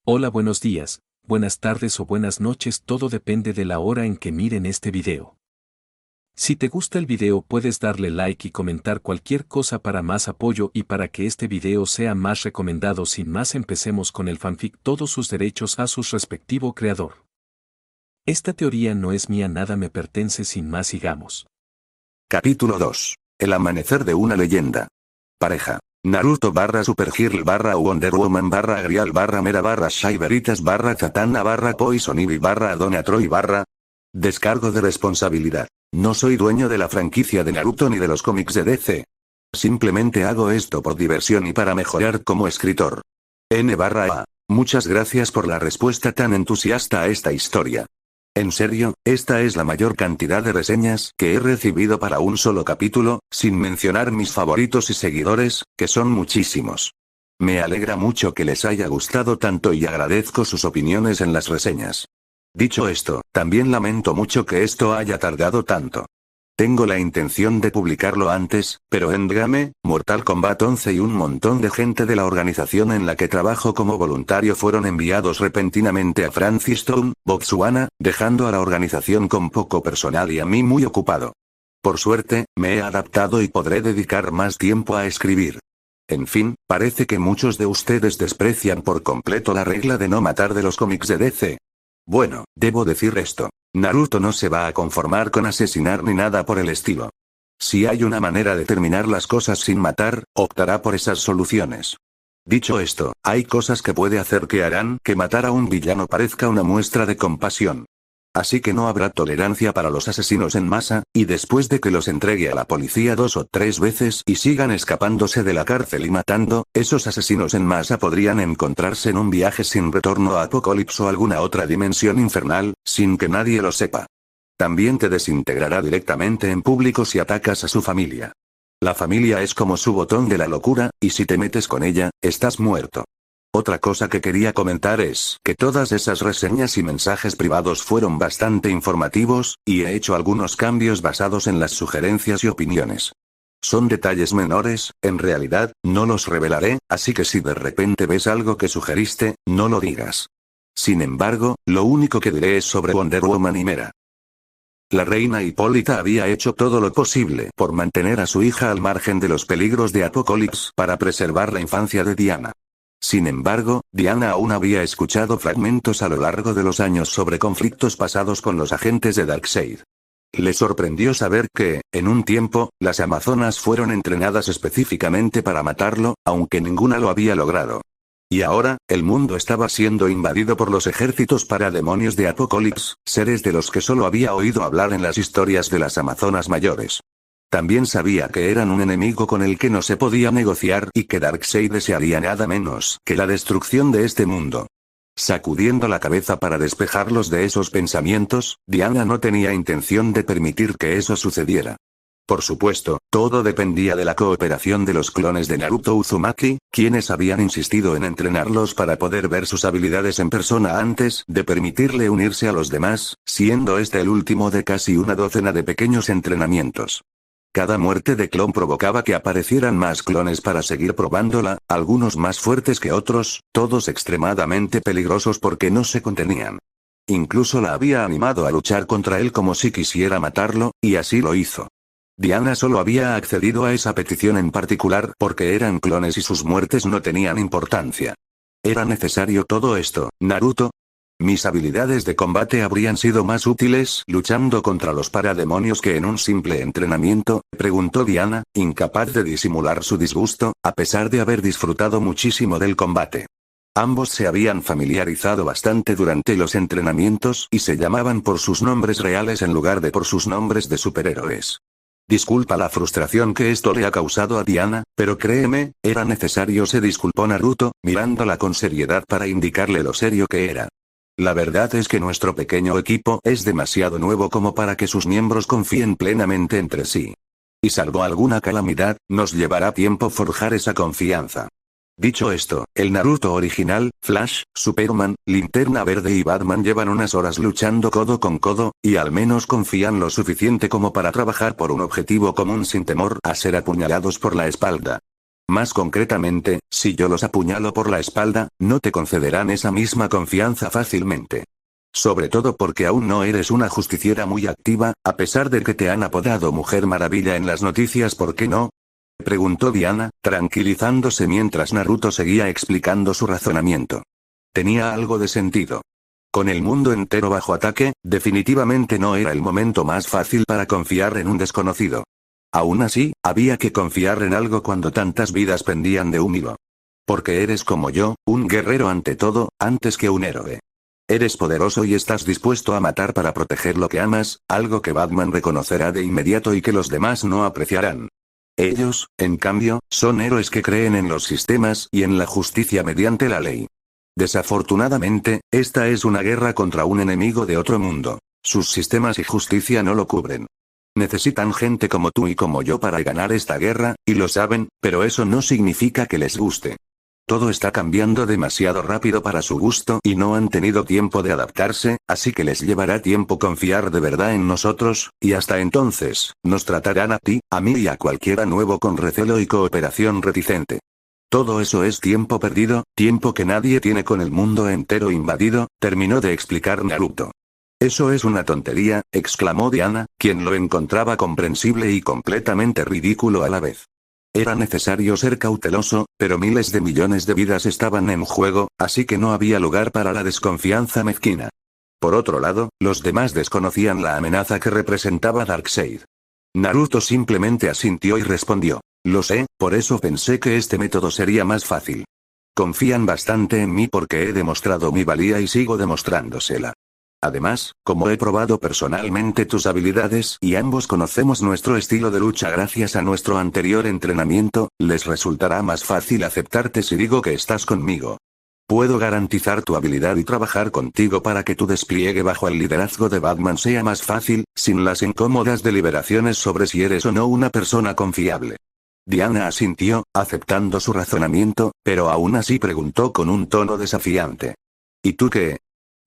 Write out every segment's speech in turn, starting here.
Hola, buenos días, buenas tardes o buenas noches, todo depende de la hora en que miren este video. Si te gusta el video puedes darle like y comentar cualquier cosa para más apoyo y para que este video sea más recomendado. Sin más, empecemos con el fanfic. Todos sus derechos a su respectivo creador. Esta teoría no es mía, nada me pertenece. Sin más, sigamos. Capítulo 2. El amanecer de una leyenda. Pareja. Naruto Super Girl Wonder Woman Agrial Mera Shai Veritas Zatanna Poison Ivy Adona Troy Descargo de responsabilidad. No soy dueño de la franquicia de Naruto ni de los cómics de DC. Simplemente hago esto por diversión y para mejorar como escritor. N.A. Muchas gracias por la respuesta tan entusiasta a esta historia. En serio, esta es la mayor cantidad de reseñas que he recibido para un solo capítulo, sin mencionar mis favoritos y seguidores, que son muchísimos. Me alegra mucho que les haya gustado tanto y agradezco sus opiniones en las reseñas. Dicho esto, también lamento mucho que esto haya tardado tanto. Tengo la intención de publicarlo antes, pero Endgame, Mortal Kombat 11 y un montón de gente de la organización en la que trabajo como voluntario fueron enviados repentinamente a Francistown, Botswana, dejando a la organización con poco personal y a mí muy ocupado. Por suerte, me he adaptado y podré dedicar más tiempo a escribir. En fin, parece que muchos de ustedes desprecian por completo la regla de no matar de los cómics de DC. Bueno, debo decir esto. Naruto no se va a conformar con asesinar ni nada por el estilo. Si hay una manera de terminar las cosas sin matar, optará por esas soluciones. Dicho esto, hay cosas que puede hacer que harán que matar a un villano parezca una muestra de compasión. Así que no habrá tolerancia para los asesinos en masa, y después de que los entregue a la policía 2 o 3 veces y sigan escapándose de la cárcel y matando, esos asesinos en masa podrían encontrarse en un viaje sin retorno a Apocalipsis o alguna otra dimensión infernal, sin que nadie lo sepa. También te desintegrará directamente en público si atacas a su familia. La familia es como su botón de la locura, y si te metes con ella, estás muerto. Otra cosa que quería comentar es que todas esas reseñas y mensajes privados fueron bastante informativos, y he hecho algunos cambios basados en las sugerencias y opiniones. Son detalles menores, en realidad, no los revelaré, así que si de repente ves algo que sugeriste, no lo digas. Sin embargo, lo único que diré es sobre Wonder Woman y Mera. La reina Hipólita había hecho todo lo posible por mantener a su hija al margen de los peligros de Apocalipsis para preservar la infancia de Diana. Sin embargo, Diana aún había escuchado fragmentos a lo largo de los años sobre conflictos pasados con los agentes de Darkseid. Le sorprendió saber que, en un tiempo, las Amazonas fueron entrenadas específicamente para matarlo, aunque ninguna lo había logrado. Y ahora, el mundo estaba siendo invadido por los ejércitos parademonios de Apocalipsis, seres de los que solo había oído hablar en las historias de las Amazonas mayores. También sabía que eran un enemigo con el que no se podía negociar y que Darkseid desearía nada menos que la destrucción de este mundo. Sacudiendo la cabeza para despejarlos de esos pensamientos, Diana no tenía intención de permitir que eso sucediera. Por supuesto, todo dependía de la cooperación de los clones de Naruto Uzumaki, quienes habían insistido en entrenarlos para poder ver sus habilidades en persona antes de permitirle unirse a los demás, siendo este el último de casi una docena de pequeños entrenamientos. Cada muerte de clon provocaba que aparecieran más clones para seguir probándola, algunos más fuertes que otros, todos extremadamente peligrosos porque no se contenían. Incluso la había animado a luchar contra él como si quisiera matarlo, y así lo hizo. Diana solo había accedido a esa petición en particular porque eran clones y sus muertes no tenían importancia. ¿Era necesario todo esto, Naruto? ¿Mis habilidades de combate habrían sido más útiles luchando contra los parademonios que en un simple entrenamiento?, preguntó Diana, incapaz de disimular su disgusto, a pesar de haber disfrutado muchísimo del combate. Ambos se habían familiarizado bastante durante los entrenamientos y se llamaban por sus nombres reales en lugar de por sus nombres de superhéroes. Disculpa la frustración que esto le ha causado a Diana, pero créeme, era necesario, se disculpó Naruto, mirándola con seriedad para indicarle lo serio que era. La verdad es que nuestro pequeño equipo es demasiado nuevo como para que sus miembros confíen plenamente entre sí. Y salvo alguna calamidad, nos llevará tiempo forjar esa confianza. Dicho esto, el Naruto original, Flash, Superman, Linterna Verde y Batman llevan unas horas luchando codo con codo, y al menos confían lo suficiente como para trabajar por un objetivo común sin temor a ser apuñalados por la espalda. Más concretamente, si yo los apuñalo por la espalda, no te concederán esa misma confianza fácilmente. Sobre todo porque aún no eres una justiciera muy activa, a pesar de que te han apodado Mujer Maravilla en las noticias, ¿por qué no? Preguntó Diana, tranquilizándose mientras Naruto seguía explicando su razonamiento. Tenía algo de sentido. Con el mundo entero bajo ataque, definitivamente no era el momento más fácil para confiar en un desconocido. Aún así, había que confiar en algo cuando tantas vidas pendían de un hilo. Porque eres como yo, un guerrero ante todo, antes que un héroe. Eres poderoso y estás dispuesto a matar para proteger lo que amas, algo que Batman reconocerá de inmediato y que los demás no apreciarán. Ellos, en cambio, son héroes que creen en los sistemas y en la justicia mediante la ley. Desafortunadamente, esta es una guerra contra un enemigo de otro mundo. Sus sistemas y justicia no lo cubren. Necesitan gente como tú y como yo para ganar esta guerra, y lo saben, pero eso no significa que les guste. Todo está cambiando demasiado rápido para su gusto y no han tenido tiempo de adaptarse, así que les llevará tiempo confiar de verdad en nosotros, y hasta entonces, nos tratarán a ti, a mí y a cualquiera nuevo con recelo y cooperación reticente. Todo eso es tiempo perdido, tiempo que nadie tiene con el mundo entero invadido, terminó de explicar Naruto. Eso es una tontería, exclamó Diana, quien lo encontraba comprensible y completamente ridículo a la vez. Era necesario ser cauteloso, pero miles de millones de vidas estaban en juego, así que no había lugar para la desconfianza mezquina. Por otro lado, los demás desconocían la amenaza que representaba Darkseid. Naruto simplemente asintió y respondió. Lo sé, por eso pensé que este método sería más fácil. Confían bastante en mí porque he demostrado mi valía y sigo demostrándosela. Además, como he probado personalmente tus habilidades y ambos conocemos nuestro estilo de lucha gracias a nuestro anterior entrenamiento, les resultará más fácil aceptarte si digo que estás conmigo. Puedo garantizar tu habilidad y trabajar contigo para que tu despliegue bajo el liderazgo de Batman sea más fácil, sin las incómodas deliberaciones sobre si eres o no una persona confiable. Diana asintió, aceptando su razonamiento, pero aún así preguntó con un tono desafiante. ¿Y tú qué?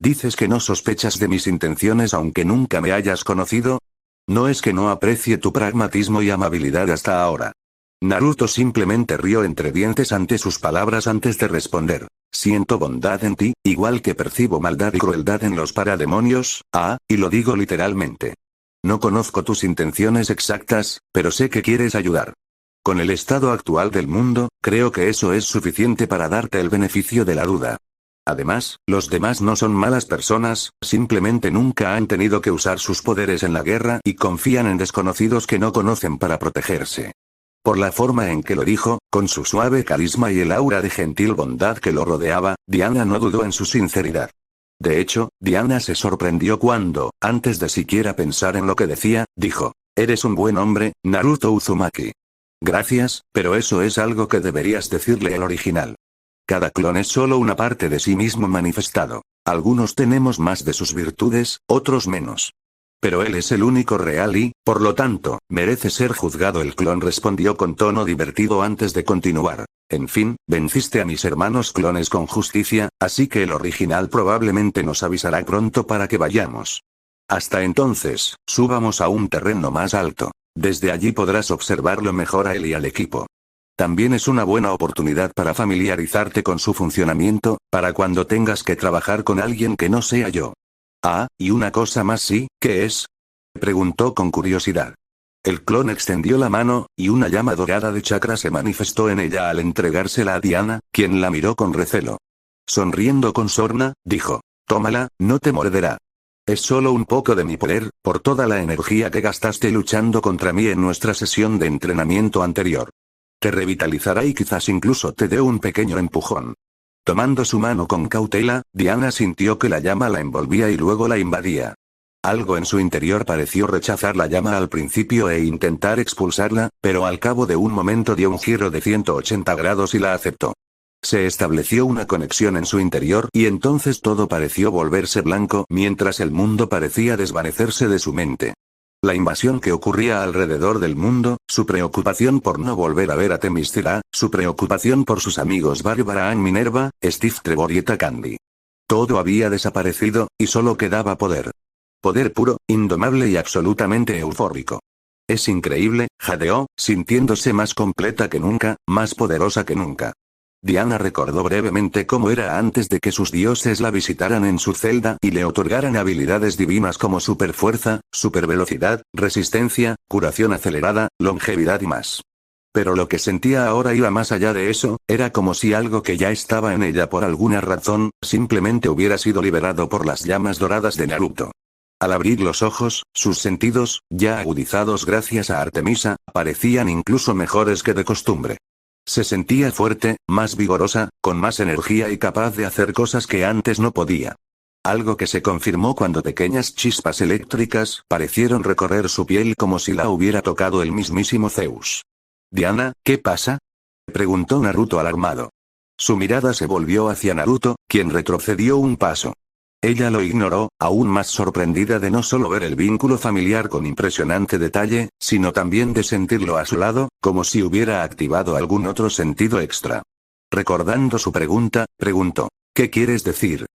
¿Dices que no sospechas de mis intenciones aunque nunca me hayas conocido? No es que no aprecie tu pragmatismo y amabilidad hasta ahora. Naruto simplemente rió entre dientes ante sus palabras antes de responder. Siento bondad en ti, igual que percibo maldad y crueldad en los parademonios, y lo digo literalmente. No conozco tus intenciones exactas, pero sé que quieres ayudar. Con el estado actual del mundo, creo que eso es suficiente para darte el beneficio de la duda. Además, los demás no son malas personas, simplemente nunca han tenido que usar sus poderes en la guerra y confían en desconocidos que no conocen para protegerse. Por la forma en que lo dijo, con su suave carisma y el aura de gentil bondad que lo rodeaba, Diana no dudó en su sinceridad. De hecho, Diana se sorprendió cuando, antes de siquiera pensar en lo que decía, dijo, «Eres un buen hombre, Naruto Uzumaki». Gracias, pero eso es algo que deberías decirle al original. Cada clon es solo una parte de sí mismo manifestado. Algunos tenemos más de sus virtudes, otros menos. Pero él es el único real y, por lo tanto, merece ser juzgado. El clon respondió con tono divertido antes de continuar. En fin, venciste a mis hermanos clones con justicia, así que el original probablemente nos avisará pronto para que vayamos. Hasta entonces, subamos a un terreno más alto. Desde allí podrás observarlo mejor a él y al equipo. También es una buena oportunidad para familiarizarte con su funcionamiento, para cuando tengas que trabajar con alguien que no sea yo. Y una cosa más, ¿sí? ¿Qué es? Preguntó con curiosidad. El clon extendió la mano, y una llama dorada de chakra se manifestó en ella al entregársela a Diana, quien la miró con recelo. Sonriendo con sorna, dijo, «Tómala, no te morderá. Es solo un poco de mi poder, por toda la energía que gastaste luchando contra mí en nuestra sesión de entrenamiento anterior. Te revitalizará y quizás incluso te dé un pequeño empujón». Tomando su mano con cautela, Diana sintió que la llama la envolvía y luego la invadía. Algo en su interior pareció rechazar la llama al principio e intentar expulsarla, pero al cabo de un momento dio un giro de 180 grados y la aceptó. Se estableció una conexión en su interior y entonces todo pareció volverse blanco mientras el mundo parecía desvanecerse de su mente. La invasión que ocurría alrededor del mundo, su preocupación por no volver a ver a Themyscira, su preocupación por sus amigos Barbarán Minerva, Steve Trevor y Candy. Todo había desaparecido, y solo quedaba poder. Poder puro, indomable y absolutamente eufórico. Es increíble, jadeó, sintiéndose más completa que nunca, más poderosa que nunca. Diana recordó brevemente cómo era antes de que sus dioses la visitaran en su celda y le otorgaran habilidades divinas como superfuerza, supervelocidad, resistencia, curación acelerada, longevidad y más. Pero lo que sentía ahora iba más allá de eso, era como si algo que ya estaba en ella por alguna razón, simplemente hubiera sido liberado por las llamas doradas de Naruto. Al abrir los ojos, sus sentidos, ya agudizados gracias a Artemisa, parecían incluso mejores que de costumbre. Se sentía fuerte, más vigorosa, con más energía y capaz de hacer cosas que antes no podía. Algo que se confirmó cuando pequeñas chispas eléctricas parecieron recorrer su piel como si la hubiera tocado el mismísimo Zeus. «Diana, ¿qué pasa?», preguntó Naruto alarmado. Su mirada se volvió hacia Naruto, quien retrocedió un paso. Ella lo ignoró, aún más sorprendida de no solo ver el vínculo familiar con impresionante detalle, sino también de sentirlo a su lado, como si hubiera activado algún otro sentido extra. Recordando su pregunta, preguntó: «¿Qué quieres decir?».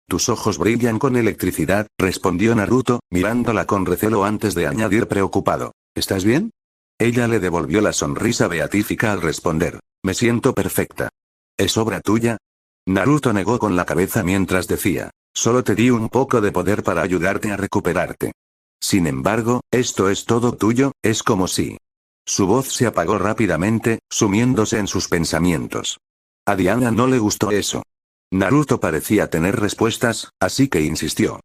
«Tus ojos brillan con electricidad», respondió Naruto, mirándola con recelo antes de añadir preocupado: «¿Estás bien?». Ella le devolvió la sonrisa beatífica al responder: «Me siento perfecta». «¿Es obra tuya?». Naruto negó con la cabeza mientras decía: «Solo te di un poco de poder para ayudarte a recuperarte. Sin embargo, esto es todo tuyo, es como si...». Su voz se apagó rápidamente, sumiéndose en sus pensamientos. A Diana no le gustó eso. Naruto parecía tener respuestas, así que insistió.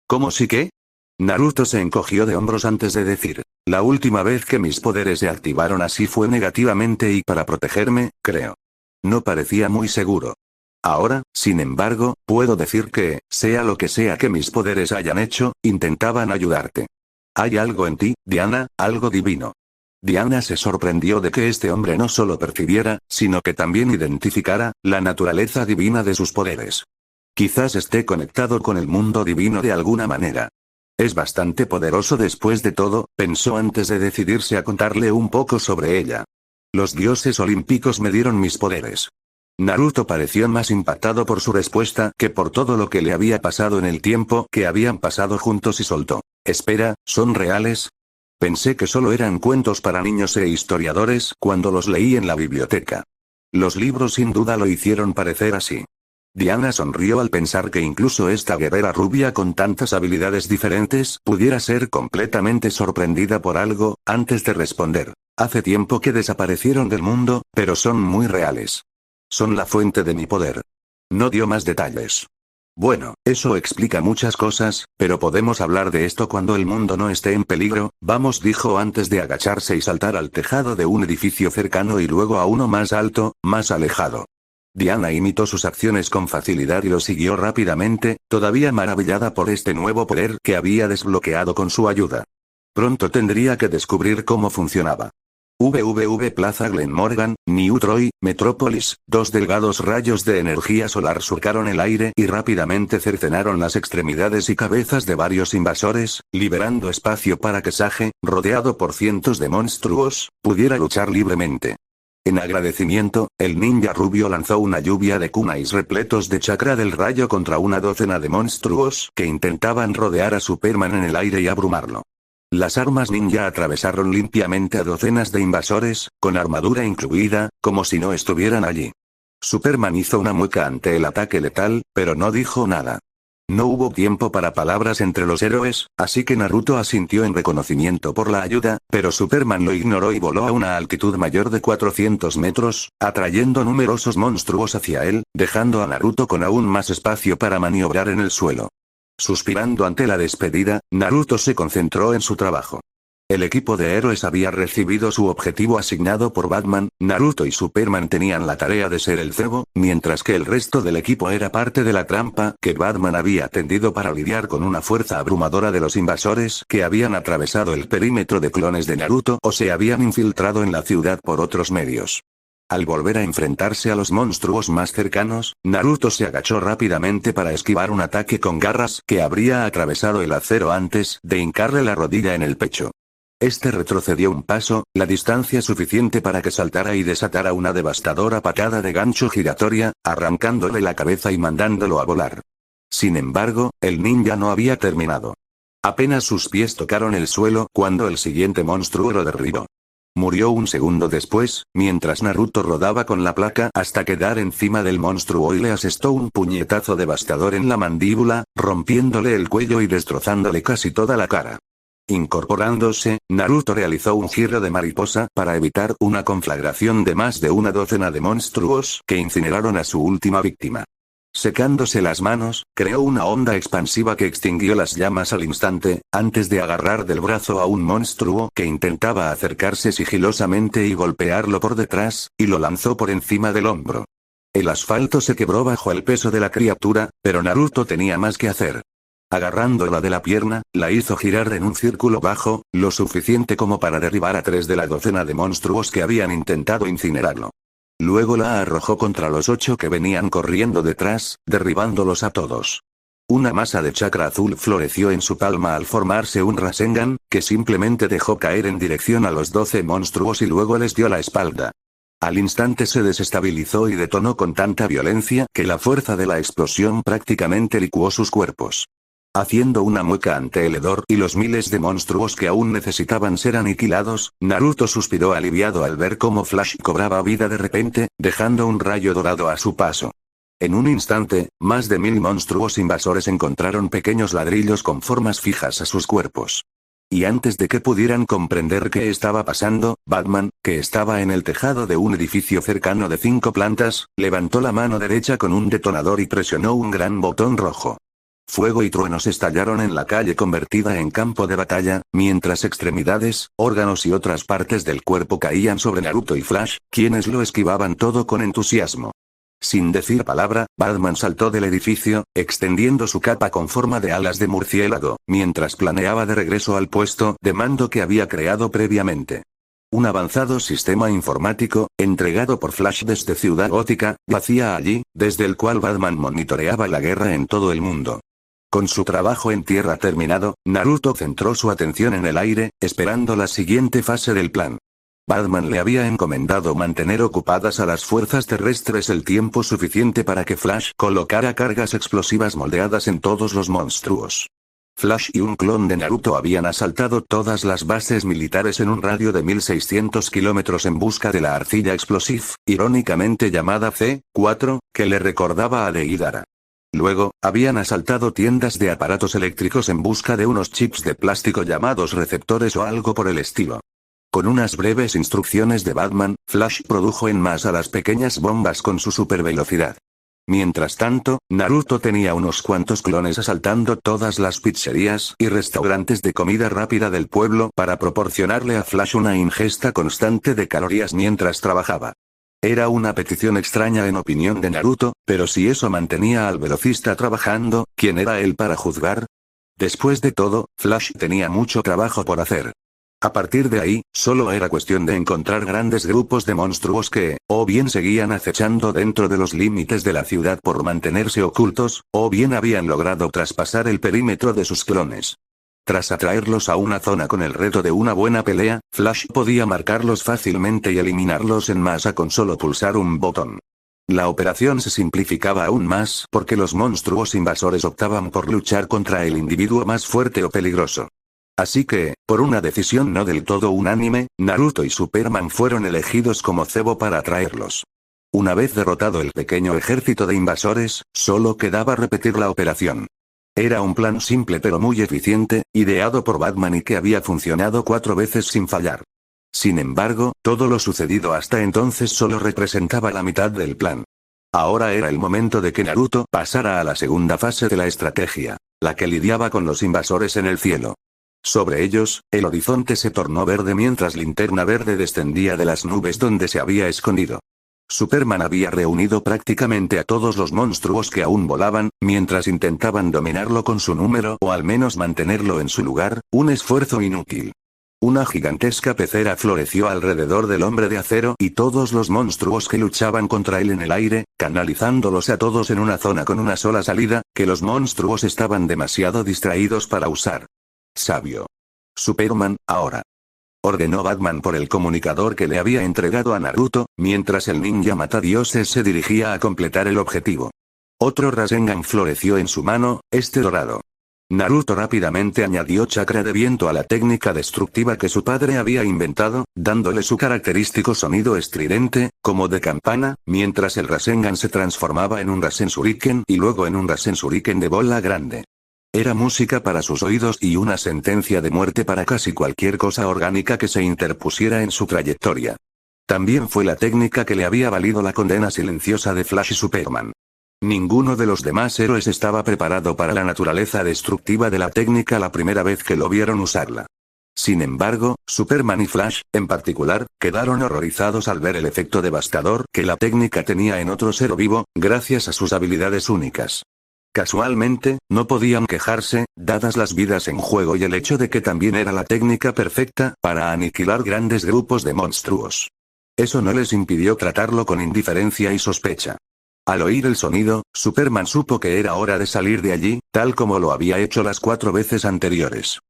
«¿Cómo sí qué?». Naruto se encogió de hombros antes de decir: «La última vez que mis poderes se activaron así fue negativamente y para protegerme, creo». No parecía muy seguro. Ahora, sin embargo, puedo decir que, sea lo que sea que mis poderes hayan hecho, intentaban ayudarte. Hay algo en ti, Diana, algo divino. Diana se sorprendió de que este hombre no solo percibiera, sino que también identificara, la naturaleza divina de sus poderes. Quizás esté conectado con el mundo divino de alguna manera. Es bastante poderoso después de todo, pensó antes de decidirse a contarle un poco sobre ella. Los dioses olímpicos me dieron mis poderes. Naruto pareció más impactado por su respuesta que por todo lo que le había pasado en el tiempo que habían pasado juntos y soltó: «Espera, ¿son reales?». Pensé que solo eran cuentos para niños e historiadores cuando los leí en la biblioteca. Los libros sin duda lo hicieron parecer así. Diana sonrió al pensar que incluso esta guerrera rubia con tantas habilidades diferentes pudiera ser completamente sorprendida por algo, antes de responder: «Hace tiempo que desaparecieron del mundo, pero son muy reales. Son la fuente de mi poder». No dio más detalles. «Bueno, eso explica muchas cosas, pero podemos hablar de esto cuando el mundo no esté en peligro, vamos», dijo antes de agacharse y saltar al tejado de un edificio cercano y luego a uno más alto, más alejado. Diana imitó sus acciones con facilidad y lo siguió rápidamente, todavía maravillada por este nuevo poder que había desbloqueado con su ayuda. Pronto tendría que descubrir cómo funcionaba. Plaza Glenmorgan, New Troy, Metrópolis, dos delgados rayos de energía solar surcaron el aire y rápidamente cercenaron las extremidades y cabezas de varios invasores, liberando espacio para que Sage, rodeado por cientos de monstruos, pudiera luchar libremente. En agradecimiento, el ninja rubio lanzó una lluvia de kunais repletos de chakra del rayo contra una docena de monstruos que intentaban rodear a Superman en el aire y abrumarlo. Las armas ninja atravesaron limpiamente a docenas de invasores, con armadura incluida, como si no estuvieran allí. Superman hizo una mueca ante el ataque letal, pero no dijo nada. No hubo tiempo para palabras entre los héroes, así que Naruto asintió en reconocimiento por la ayuda, pero Superman lo ignoró y voló a una altitud mayor de 400 metros, atrayendo numerosos monstruos hacia él, dejando a Naruto con aún más espacio para maniobrar en el suelo. Suspirando ante la despedida, Naruto se concentró en su trabajo. El equipo de héroes había recibido su objetivo asignado por Batman, Naruto y Superman tenían la tarea de ser el cebo, mientras que el resto del equipo era parte de la trampa que Batman había tendido para lidiar con una fuerza abrumadora de los invasores que habían atravesado el perímetro de clones de Naruto o se habían infiltrado en la ciudad por otros medios. Al volver a enfrentarse a los monstruos más cercanos, Naruto se agachó rápidamente para esquivar un ataque con garras que habría atravesado el acero antes de hincarle la rodilla en el pecho. Este retrocedió un paso, la distancia suficiente para que saltara y desatara una devastadora patada de gancho giratoria, arrancándole la cabeza y mandándolo a volar. Sin embargo, el ninja no había terminado. Apenas sus pies tocaron el suelo cuando el siguiente monstruo lo derribó. Murió un segundo después, mientras Naruto rodaba con la placa hasta quedar encima del monstruo y le asestó un puñetazo devastador en la mandíbula, rompiéndole el cuello y destrozándole casi toda la cara. Incorporándose, Naruto realizó un giro de mariposa para evitar una conflagración de más de una docena de monstruos que incineraron a su última víctima. Secándose las manos, creó una onda expansiva que extinguió las llamas al instante, antes de agarrar del brazo a un monstruo que intentaba acercarse sigilosamente y golpearlo por detrás, y lo lanzó por encima del hombro. El asfalto se quebró bajo el peso de la criatura, pero Naruto tenía más que hacer. Agarrándola de la pierna, la hizo girar en un círculo bajo, lo suficiente como para derribar a 3 de la docena de monstruos que habían intentado incinerarlo. Luego la arrojó contra los 8 que venían corriendo detrás, derribándolos a todos. Una masa de chakra azul floreció en su palma al formarse un Rasengan, que simplemente dejó caer en dirección a los 12 monstruos y luego les dio la espalda. Al instante se desestabilizó y detonó con tanta violencia que la fuerza de la explosión prácticamente licuó sus cuerpos. Haciendo una mueca ante el hedor y los miles de monstruos que aún necesitaban ser aniquilados, Naruto suspiró aliviado al ver cómo Flash cobraba vida de repente, dejando un rayo dorado a su paso. En un instante, más de 1000 monstruos invasores encontraron pequeños ladrillos con formas fijas a sus cuerpos. Y antes de que pudieran comprender qué estaba pasando, Batman, que estaba en el tejado de un edificio cercano de 5 plantas, levantó la mano derecha con un detonador y presionó un gran botón rojo. Fuego y truenos estallaron en la calle convertida en campo de batalla, mientras extremidades, órganos y otras partes del cuerpo caían sobre Naruto y Flash, quienes lo esquivaban todo con entusiasmo. Sin decir palabra, Batman saltó del edificio, extendiendo su capa con forma de alas de murciélago, mientras planeaba de regreso al puesto de mando que había creado previamente. Un avanzado sistema informático, entregado por Flash desde Ciudad Gótica, yacía allí, desde el cual Batman monitoreaba la guerra en todo el mundo. Con su trabajo en tierra terminado, Naruto centró su atención en el aire, esperando la siguiente fase del plan. Batman le había encomendado mantener ocupadas a las fuerzas terrestres el tiempo suficiente para que Flash colocara cargas explosivas moldeadas en todos los monstruos. Flash y un clon de Naruto habían asaltado todas las bases militares en un radio de 1600 kilómetros en busca de la arcilla explosiva, irónicamente llamada C4, que le recordaba a Deidara. Luego, habían asaltado tiendas de aparatos eléctricos en busca de unos chips de plástico llamados receptores o algo por el estilo. Con unas breves instrucciones de Batman, Flash produjo en masa las pequeñas bombas con su supervelocidad. Mientras tanto, Naruto tenía unos cuantos clones asaltando todas las pizzerías y restaurantes de comida rápida del pueblo para proporcionarle a Flash una ingesta constante de calorías mientras trabajaba. Era una petición extraña en opinión de Naruto, pero si eso mantenía al velocista trabajando, ¿quién era él para juzgar? Después de todo, Flash tenía mucho trabajo por hacer. A partir de ahí, solo era cuestión de encontrar grandes grupos de monstruos que, o bien seguían acechando dentro de los límites de la ciudad por mantenerse ocultos, o bien habían logrado traspasar el perímetro de sus clones. Tras atraerlos a una zona con el reto de una buena pelea, Flash podía marcarlos fácilmente y eliminarlos en masa con solo pulsar un botón. La operación se simplificaba aún más porque los monstruos invasores optaban por luchar contra el individuo más fuerte o peligroso. Así que, por una decisión no del todo unánime, Naruto y Superman fueron elegidos como cebo para atraerlos. Una vez derrotado el pequeño ejército de invasores, solo quedaba repetir la operación. Era un plan simple pero muy eficiente, ideado por Batman y que había funcionado 4 veces sin fallar. Sin embargo, todo lo sucedido hasta entonces solo representaba la mitad del plan. Ahora era el momento de que Naruto pasara a la segunda fase de la estrategia, la que lidiaba con los invasores en el cielo. Sobre ellos, el horizonte se tornó verde mientras Linterna Verde descendía de las nubes donde se había escondido. Superman había reunido prácticamente a todos los monstruos que aún volaban, mientras intentaban dominarlo con su número o al menos mantenerlo en su lugar, un esfuerzo inútil. Una gigantesca pecera floreció alrededor del Hombre de Acero y todos los monstruos que luchaban contra él en el aire, canalizándolos a todos en una zona con una sola salida, que los monstruos estaban demasiado distraídos para usar. Sabio. Superman, ahora. Ordenó Batman por el comunicador que le había entregado a Naruto, mientras el ninja matadioses se dirigía a completar el objetivo. Otro Rasengan floreció en su mano, este dorado. Naruto rápidamente añadió chakra de viento a la técnica destructiva que su padre había inventado, dándole su característico sonido estridente, como de campana, mientras el Rasengan se transformaba en un Rasen Shuriken y luego en un Rasen Shuriken de bola grande. Era música para sus oídos y una sentencia de muerte para casi cualquier cosa orgánica que se interpusiera en su trayectoria. También fue la técnica que le había valido la condena silenciosa de Flash y Superman. Ninguno de los demás héroes estaba preparado para la naturaleza destructiva de la técnica la primera vez que lo vieron usarla. Sin embargo, Superman y Flash, en particular, quedaron horrorizados al ver el efecto devastador que la técnica tenía en otro ser vivo, gracias a sus habilidades únicas. Casualmente, no podían quejarse, dadas las vidas en juego y el hecho de que también era la técnica perfecta para aniquilar grandes grupos de monstruos. Eso no les impidió tratarlo con indiferencia y sospecha. Al oír el sonido, Superman supo que era hora de salir de allí, tal como lo había hecho las 4 veces anteriores.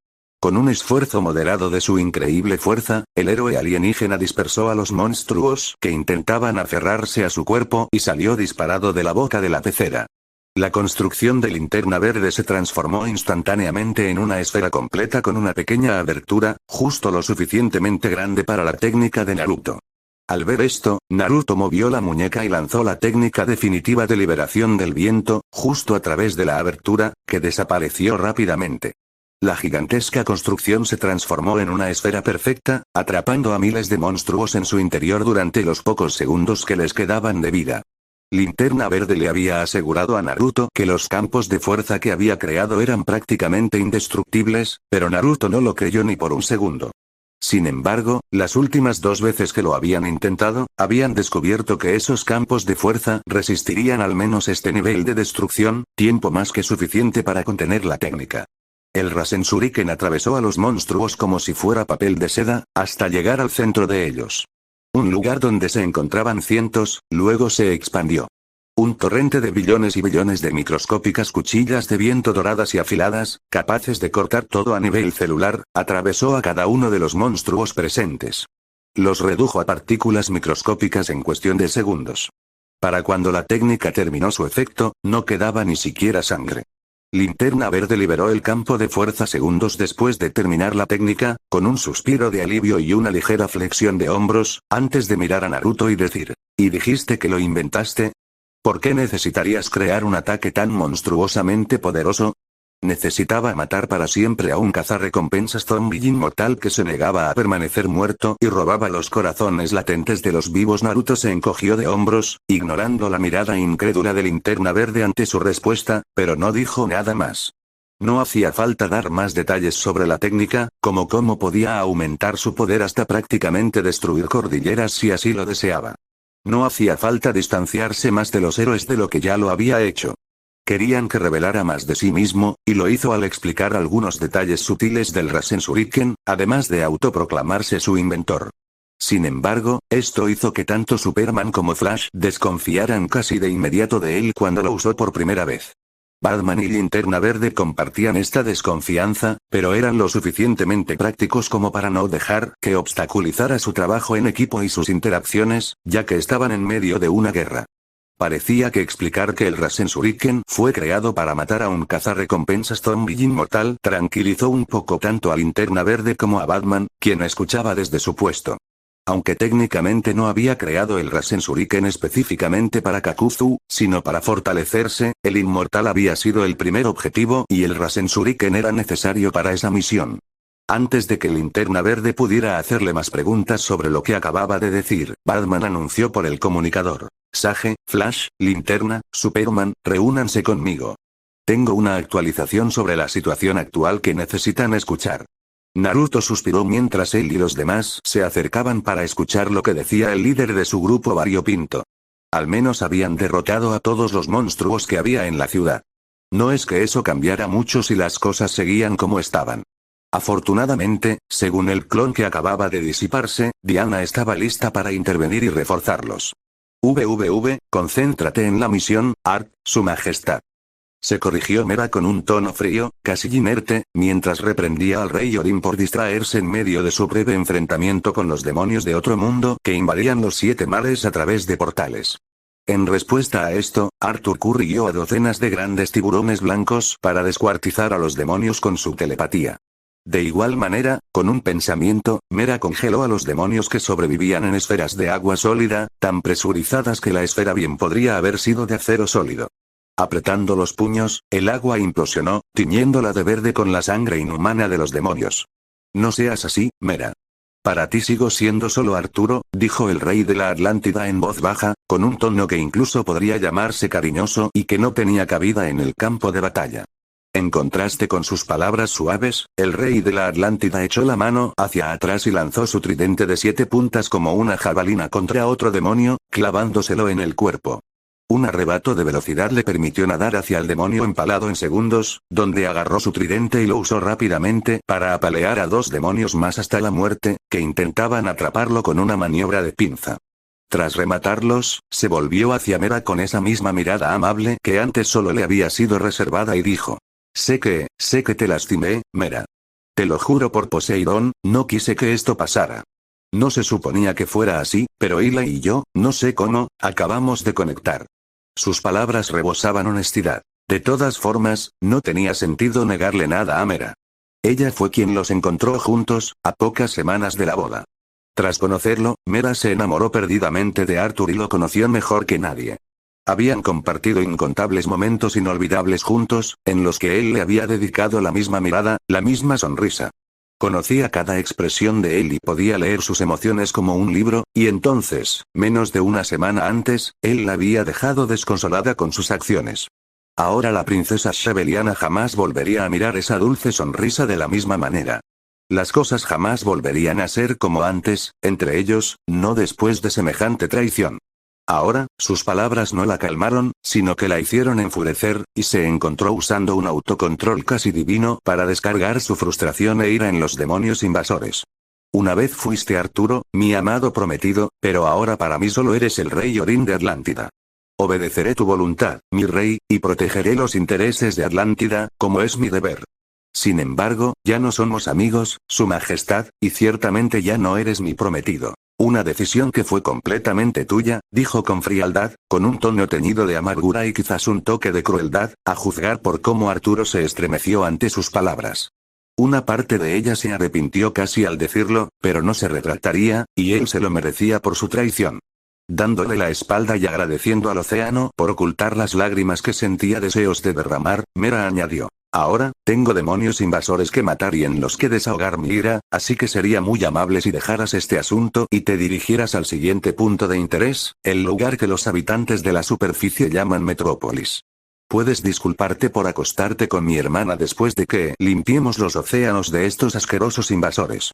Con un esfuerzo moderado de su increíble fuerza, el héroe alienígena dispersó a los monstruos que intentaban aferrarse a su cuerpo y salió disparado de la boca de la pecera. La construcción de Linterna Verde se transformó instantáneamente en una esfera completa con una pequeña abertura, justo lo suficientemente grande para la técnica de Naruto. Al ver esto, Naruto movió la muñeca y lanzó la técnica definitiva de liberación del viento, justo a través de la abertura, que desapareció rápidamente. La gigantesca construcción se transformó en una esfera perfecta, atrapando a miles de monstruos en su interior durante los pocos segundos que les quedaban de vida. Linterna Verde le había asegurado a Naruto que los campos de fuerza que había creado eran prácticamente indestructibles, pero Naruto no lo creyó ni por un segundo. Sin embargo, las últimas 2 veces que lo habían intentado, habían descubierto que esos campos de fuerza resistirían al menos este nivel de destrucción, tiempo más que suficiente para contener la técnica. El Rasen Shuriken atravesó a los monstruos como si fuera papel de seda, hasta llegar al centro de ellos. Un lugar donde se encontraban cientos, luego se expandió. Un torrente de billones y billones de microscópicas cuchillas de viento doradas y afiladas, capaces de cortar todo a nivel celular, atravesó a cada uno de los monstruos presentes. Los redujo a partículas microscópicas en cuestión de segundos. Para cuando la técnica terminó su efecto, no quedaba ni siquiera sangre. Linterna Verde liberó el campo de fuerza segundos después de terminar la técnica, con un suspiro de alivio y una ligera flexión de hombros, antes de mirar a Naruto y decir: ¿Y dijiste que lo inventaste? ¿Por qué necesitarías crear un ataque tan monstruosamente poderoso? Necesitaba matar para siempre a un cazarrecompensas zombie inmortal que se negaba a permanecer muerto y robaba los corazones latentes de los vivos. Naruto se encogió de hombros, ignorando la mirada incrédula de Linterna Verde ante su respuesta, pero no dijo nada más. No hacía falta dar más detalles sobre la técnica, como cómo podía aumentar su poder hasta prácticamente destruir cordilleras si así lo deseaba. No hacía falta distanciarse más de los héroes de lo que ya lo había hecho. Querían que revelara más de sí mismo, y lo hizo al explicar algunos detalles sutiles del Rasen Shuriken, además de autoproclamarse su inventor. Sin embargo, esto hizo que tanto Superman como Flash desconfiaran casi de inmediato de él cuando lo usó por primera vez. Batman y Linterna Verde compartían esta desconfianza, pero eran lo suficientemente prácticos como para no dejar que obstaculizara su trabajo en equipo y sus interacciones, ya que estaban en medio de una guerra. Parecía que explicar que el Rasen Shuriken fue creado para matar a un cazarrecompensas zombie inmortal tranquilizó un poco tanto a Linterna Verde como a Batman, quien escuchaba desde su puesto. Aunque técnicamente no había creado el Rasen Shuriken específicamente para Kakuzu, sino para fortalecerse, el inmortal había sido el primer objetivo y el Rasen Shuriken era necesario para esa misión. Antes de que Linterna Verde pudiera hacerle más preguntas sobre lo que acababa de decir, Batman anunció por el comunicador: Sage, Flash, Linterna, Superman, reúnanse conmigo. Tengo una actualización sobre la situación actual que necesitan escuchar. Naruto suspiró mientras él y los demás se acercaban para escuchar lo que decía el líder de su grupo variopinto. Al menos habían derrotado a todos los monstruos que había en la ciudad. No es que eso cambiara mucho si las cosas seguían como estaban. Afortunadamente, según el clon que acababa de disiparse, Diana estaba lista para intervenir y reforzarlos. Concéntrate en la misión, Art, Su Majestad. Se corrigió Mera con un tono frío, casi inerte, mientras reprendía al rey Orin por distraerse en medio de su breve enfrentamiento con los demonios de otro mundo que invadían los 7 mares a través de portales. En respuesta a esto, Arthur Curry guió a docenas de grandes tiburones blancos para descuartizar a los demonios con su telepatía. De igual manera, con un pensamiento, Mera congeló a los demonios que sobrevivían en esferas de agua sólida, tan presurizadas que la esfera bien podría haber sido de acero sólido. Apretando los puños, el agua implosionó, tiñéndola de verde con la sangre inhumana de los demonios. No seas así, Mera. Para ti sigo siendo solo Arturo, dijo el rey de la Atlántida en voz baja, con un tono que incluso podría llamarse cariñoso y que no tenía cabida en el campo de batalla. En contraste con sus palabras suaves, el rey de la Atlántida echó la mano hacia atrás y lanzó su tridente de 7 puntas como una jabalina contra otro demonio, clavándoselo en el cuerpo. Un arrebato de velocidad le permitió nadar hacia el demonio empalado en segundos, donde agarró su tridente y lo usó rápidamente para apalear a 2 demonios más hasta la muerte, que intentaban atraparlo con una maniobra de pinza. Tras rematarlos, se volvió hacia Mera con esa misma mirada amable que antes solo le había sido reservada y dijo: Sé que te lastimé, Mera. Te lo juro por Poseidón, no quise que esto pasara. No se suponía que fuera así, pero Hila y yo, no sé cómo, acabamos de conectar. Sus palabras rebosaban honestidad. De todas formas, no tenía sentido negarle nada a Mera. Ella fue quien los encontró juntos, a pocas semanas de la boda. Tras conocerlo, Mera se enamoró perdidamente de Arthur y lo conoció mejor que nadie. Habían compartido incontables momentos inolvidables juntos, en los que él le había dedicado la misma mirada, la misma sonrisa. Conocía cada expresión de él y podía leer sus emociones como un libro, y entonces, menos de una semana antes, él la había dejado desconsolada con sus acciones. Ahora la princesa Sheveliana jamás volvería a mirar esa dulce sonrisa de la misma manera. Las cosas jamás volverían a ser como antes, entre ellos, no después de semejante traición. Ahora, sus palabras no la calmaron, sino que la hicieron enfurecer, y se encontró usando un autocontrol casi divino para descargar su frustración e ira en los demonios invasores. Una vez fuiste Arturo, mi amado prometido, pero ahora para mí solo eres el rey Orin de Atlántida. Obedeceré tu voluntad, mi rey, y protegeré los intereses de Atlántida, como es mi deber. Sin embargo, ya no somos amigos, su majestad, y ciertamente ya no eres mi prometido. Una decisión que fue completamente tuya, dijo con frialdad, con un tono teñido de amargura y quizás un toque de crueldad, a juzgar por cómo Arturo se estremeció ante sus palabras. Una parte de ella se arrepintió casi al decirlo, pero no se retractaría, y él se lo merecía por su traición. Dándole la espalda y agradeciendo al océano por ocultar las lágrimas que sentía deseos de derramar, Mera añadió: Ahora, tengo demonios invasores que matar y en los que desahogar mi ira, así que sería muy amable si dejaras este asunto y te dirigieras al siguiente punto de interés, el lugar que los habitantes de la superficie llaman Metrópolis. Puedes disculparte por acostarte con mi hermana después de que limpiemos los océanos de estos asquerosos invasores.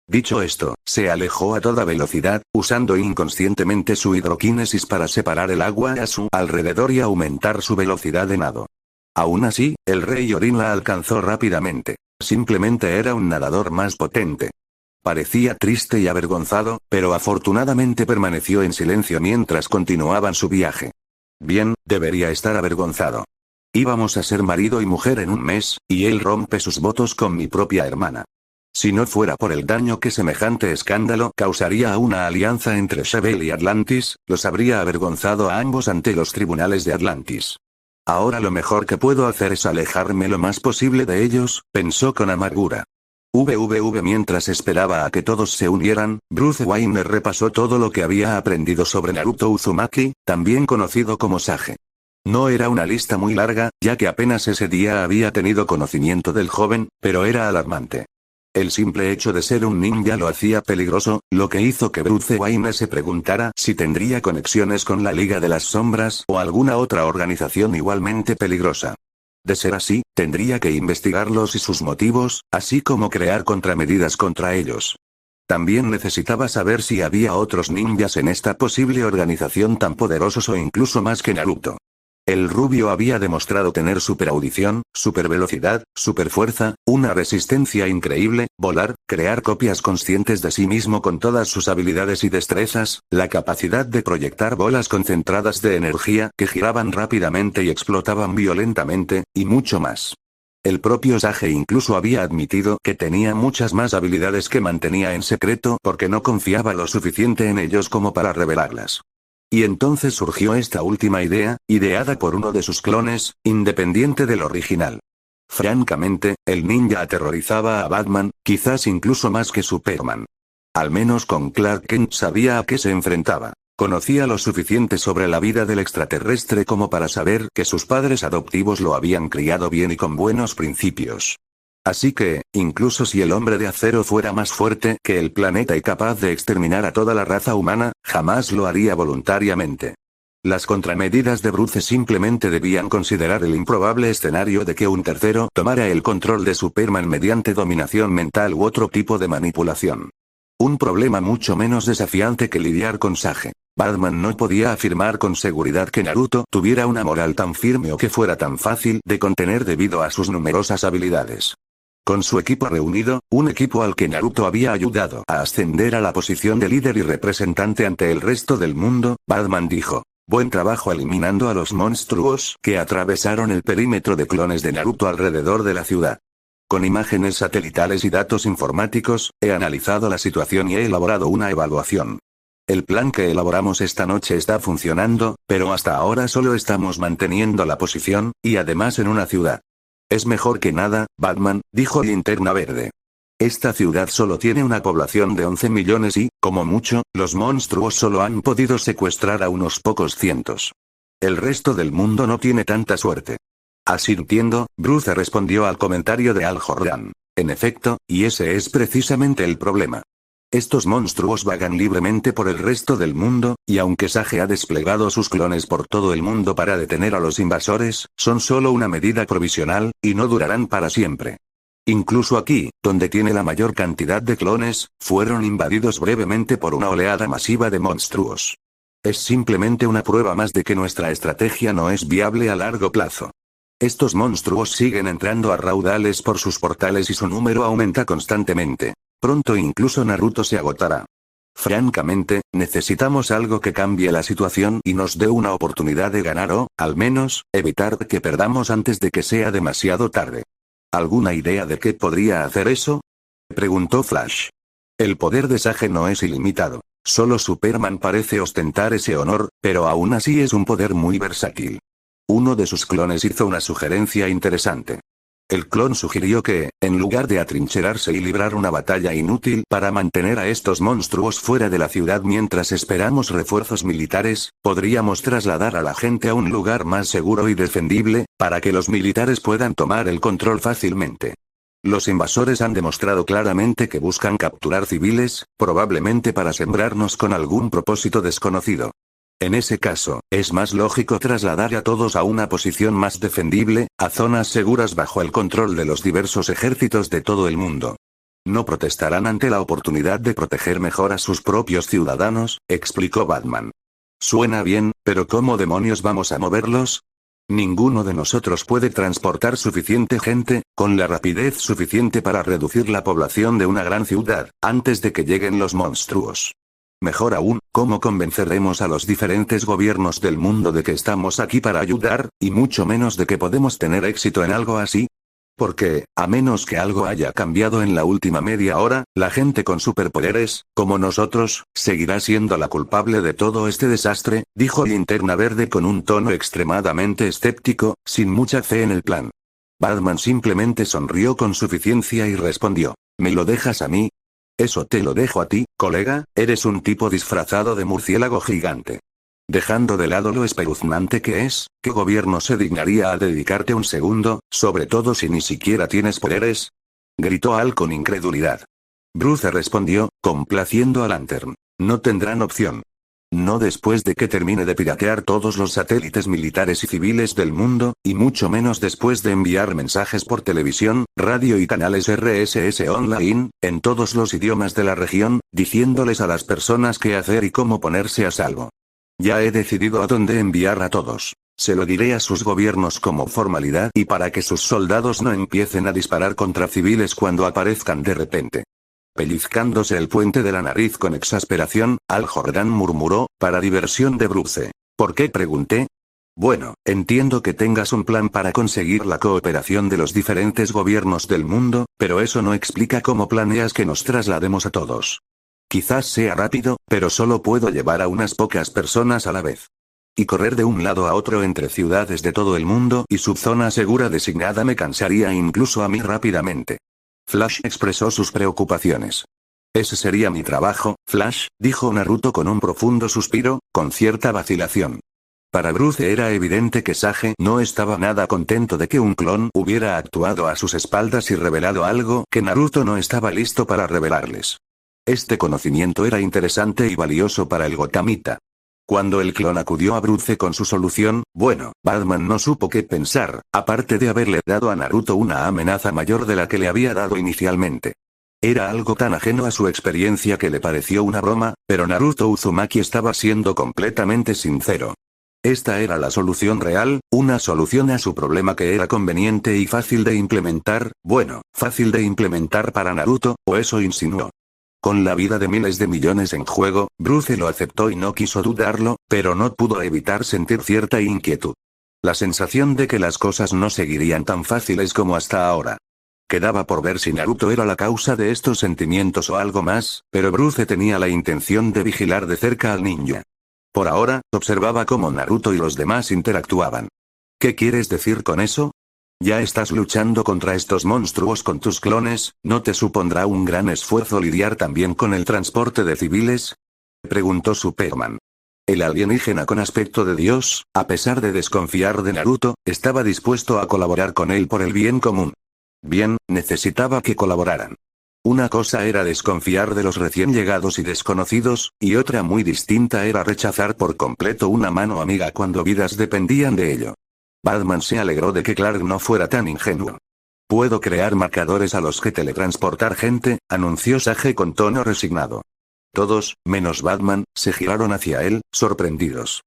Dicho esto, se alejó a toda velocidad, usando inconscientemente su hidroquinesis para separar el agua a su alrededor y aumentar su velocidad de nado. Aún así, el rey Orin la alcanzó rápidamente. Simplemente era un nadador más potente. Parecía triste y avergonzado, pero afortunadamente permaneció en silencio mientras continuaban su viaje. Bien, debería estar avergonzado. Íbamos a ser marido y mujer en un mes, y él rompe sus votos con mi propia hermana. Si no fuera por el daño que semejante escándalo causaría a una alianza entre Shevel y Atlantis, los habría avergonzado a ambos ante los tribunales de Atlantis. Ahora lo mejor que puedo hacer es alejarme lo más posible de ellos, pensó con amargura. Mientras esperaba a que todos se unieran, Bruce Wayne repasó todo lo que había aprendido sobre Naruto Uzumaki, también conocido como Sage. No era una lista muy larga, ya que apenas ese día había tenido conocimiento del joven, pero era alarmante. El simple hecho de ser un ninja lo hacía peligroso, lo que hizo que Bruce Wayne se preguntara si tendría conexiones con la Liga de las Sombras o alguna otra organización igualmente peligrosa. De ser así, tendría que investigarlos y sus motivos, así como crear contramedidas contra ellos. También necesitaba saber si había otros ninjas en esta posible organización tan poderosos o incluso más que Naruto. El rubio había demostrado tener superaudición, supervelocidad, superfuerza, una resistencia increíble, volar, crear copias conscientes de sí mismo con todas sus habilidades y destrezas, la capacidad de proyectar bolas concentradas de energía que giraban rápidamente y explotaban violentamente, y mucho más. El propio Sage incluso había admitido que tenía muchas más habilidades que mantenía en secreto porque no confiaba lo suficiente en ellos como para revelarlas. Y entonces surgió esta última idea, ideada por uno de sus clones, independiente del original. Francamente, el ninja aterrorizaba a Batman, quizás incluso más que Superman. Al menos con Clark Kent sabía a qué se enfrentaba. Conocía lo suficiente sobre la vida del extraterrestre como para saber que sus padres adoptivos lo habían criado bien y con buenos principios. Así que, incluso si el hombre de acero fuera más fuerte que el planeta y capaz de exterminar a toda la raza humana, jamás lo haría voluntariamente. Las contramedidas de Bruce simplemente debían considerar el improbable escenario de que un tercero tomara el control de Superman mediante dominación mental u otro tipo de manipulación. Un problema mucho menos desafiante que lidiar con Sage. Batman no podía afirmar con seguridad que Naruto tuviera una moral tan firme o que fuera tan fácil de contener debido a sus numerosas habilidades. Con su equipo reunido, un equipo al que Naruto había ayudado a ascender a la posición de líder y representante ante el resto del mundo, Batman dijo: buen trabajo eliminando a los monstruos que atravesaron el perímetro de clones de Naruto alrededor de la ciudad. Con imágenes satelitales y datos informáticos, he analizado la situación y he elaborado una evaluación. El plan que elaboramos esta noche está funcionando, pero hasta ahora solo estamos manteniendo la posición, y además en una ciudad. Es mejor que nada, Batman, dijo Linterna Verde. Esta ciudad solo tiene una población de 11 millones y, como mucho, los monstruos solo han podido secuestrar a unos pocos cientos. El resto del mundo no tiene tanta suerte. Asintiendo, Bruce respondió al comentario de Al Jordan. En efecto, y ese es precisamente el problema. Estos monstruos vagan libremente por el resto del mundo, y aunque Sage ha desplegado sus clones por todo el mundo para detener a los invasores, son solo una medida provisional, y no durarán para siempre. Incluso aquí, donde tiene la mayor cantidad de clones, fueron invadidos brevemente por una oleada masiva de monstruos. Es simplemente una prueba más de que nuestra estrategia no es viable a largo plazo. Estos monstruos siguen entrando a raudales por sus portales y su número aumenta constantemente. Pronto incluso Naruto se agotará. Francamente, necesitamos algo que cambie la situación y nos dé una oportunidad de ganar o, al menos, evitar que perdamos antes de que sea demasiado tarde. ¿Alguna idea de qué podría hacer eso?, preguntó Flash. El poder de Sage no es ilimitado. Solo Superman parece ostentar ese honor, pero aún así es un poder muy versátil. Uno de sus clones hizo una sugerencia interesante. El clon sugirió que, en lugar de atrincherarse y librar una batalla inútil para mantener a estos monstruos fuera de la ciudad mientras esperamos refuerzos militares, podríamos trasladar a la gente a un lugar más seguro y defendible, para que los militares puedan tomar el control fácilmente. Los invasores han demostrado claramente que buscan capturar civiles, probablemente para sembrarnos con algún propósito desconocido. En ese caso, es más lógico trasladar a todos a una posición más defendible, a zonas seguras bajo el control de los diversos ejércitos de todo el mundo. No protestarán ante la oportunidad de proteger mejor a sus propios ciudadanos, explicó Batman. Suena bien, pero ¿cómo demonios vamos a moverlos? Ninguno de nosotros puede transportar suficiente gente, con la rapidez suficiente para reducir la población de una gran ciudad, antes de que lleguen los monstruos. Mejor aún, ¿cómo convenceremos a los diferentes gobiernos del mundo de que estamos aquí para ayudar, y mucho menos de que podemos tener éxito en algo así? Porque, a menos que algo haya cambiado en la última media hora, la gente con superpoderes, como nosotros, seguirá siendo la culpable de todo este desastre, dijo Linterna Verde con un tono extremadamente escéptico, sin mucha fe en el plan. Batman simplemente sonrió con suficiencia y respondió: ¿me lo dejas a mí? Eso te lo dejo a ti, colega, eres un tipo disfrazado de murciélago gigante. Dejando de lado lo espeluznante que es, ¿qué gobierno se dignaría a dedicarte un segundo, sobre todo si ni siquiera tienes poderes?, gritó Al con incredulidad. Bruce respondió, complaciendo a Lantern: no tendrán opción. No después de que termine de piratear todos los satélites militares y civiles del mundo, y mucho menos después de enviar mensajes por televisión, radio y canales RSS online, en todos los idiomas de la región, diciéndoles a las personas qué hacer y cómo ponerse a salvo. Ya he decidido a dónde enviar a todos. Se lo diré a sus gobiernos como formalidad y para que sus soldados no empiecen a disparar contra civiles cuando aparezcan de repente. Pellizcándose el puente de la nariz con exasperación, Al Jordan murmuró, para diversión de Bruce. ¿Por qué?, pregunté. Bueno, entiendo que tengas un plan para conseguir la cooperación de los diferentes gobiernos del mundo, pero eso no explica cómo planeas que nos traslademos a todos. Quizás sea rápido, pero solo puedo llevar a unas pocas personas a la vez. Y correr de un lado a otro entre ciudades de todo el mundo y su zona segura designada me cansaría incluso a mí rápidamente. Flash expresó sus preocupaciones. Ese sería mi trabajo, Flash, dijo Naruto con un profundo suspiro, con cierta vacilación. Para Bruce era evidente que Sage no estaba nada contento de que un clon hubiera actuado a sus espaldas y revelado algo que Naruto no estaba listo para revelarles. Este conocimiento era interesante y valioso para el Gotamita. Cuando el clon acudió a Bruce con su solución, bueno, Batman no supo qué pensar, aparte de haberle dado a Naruto una amenaza mayor de la que le había dado inicialmente. Era algo tan ajeno a su experiencia que le pareció una broma, pero Naruto Uzumaki estaba siendo completamente sincero. Esta era la solución real, una solución a su problema que era conveniente y fácil de implementar, bueno, fácil de implementar para Naruto, o eso insinuó. Con la vida de miles de millones en juego, Bruce lo aceptó y no quiso dudarlo, pero no pudo evitar sentir cierta inquietud. La sensación de que las cosas no seguirían tan fáciles como hasta ahora. Quedaba por ver si Naruto era la causa de estos sentimientos o algo más, pero Bruce tenía la intención de vigilar de cerca al ninja. Por ahora, observaba cómo Naruto y los demás interactuaban. ¿Qué quieres decir con eso? ¿Ya estás luchando contra estos monstruos con tus clones? ¿No te supondrá un gran esfuerzo lidiar también con el transporte de civiles? Preguntó Superman. El alienígena con aspecto de Dios, a pesar de desconfiar de Naruto, estaba dispuesto a colaborar con él por el bien común. Bien, necesitaba que colaboraran. Una cosa era desconfiar de los recién llegados y desconocidos, y otra muy distinta era rechazar por completo una mano amiga cuando vidas dependían de ello. Batman se alegró de que Clark no fuera tan ingenuo. Puedo crear marcadores a los que teletransportar gente, anunció Sage con tono resignado. Todos, menos Batman, se giraron hacia él, sorprendidos.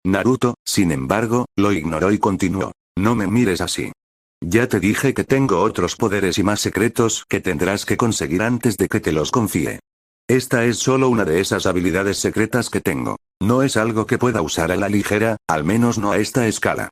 Naruto, sin embargo, lo ignoró y continuó. No me mires así. Ya te dije que tengo otros poderes y más secretos que tendrás que conseguir antes de que te los confíe. Esta es solo una de esas habilidades secretas que tengo. No es algo que pueda usar a la ligera, al menos no a esta escala.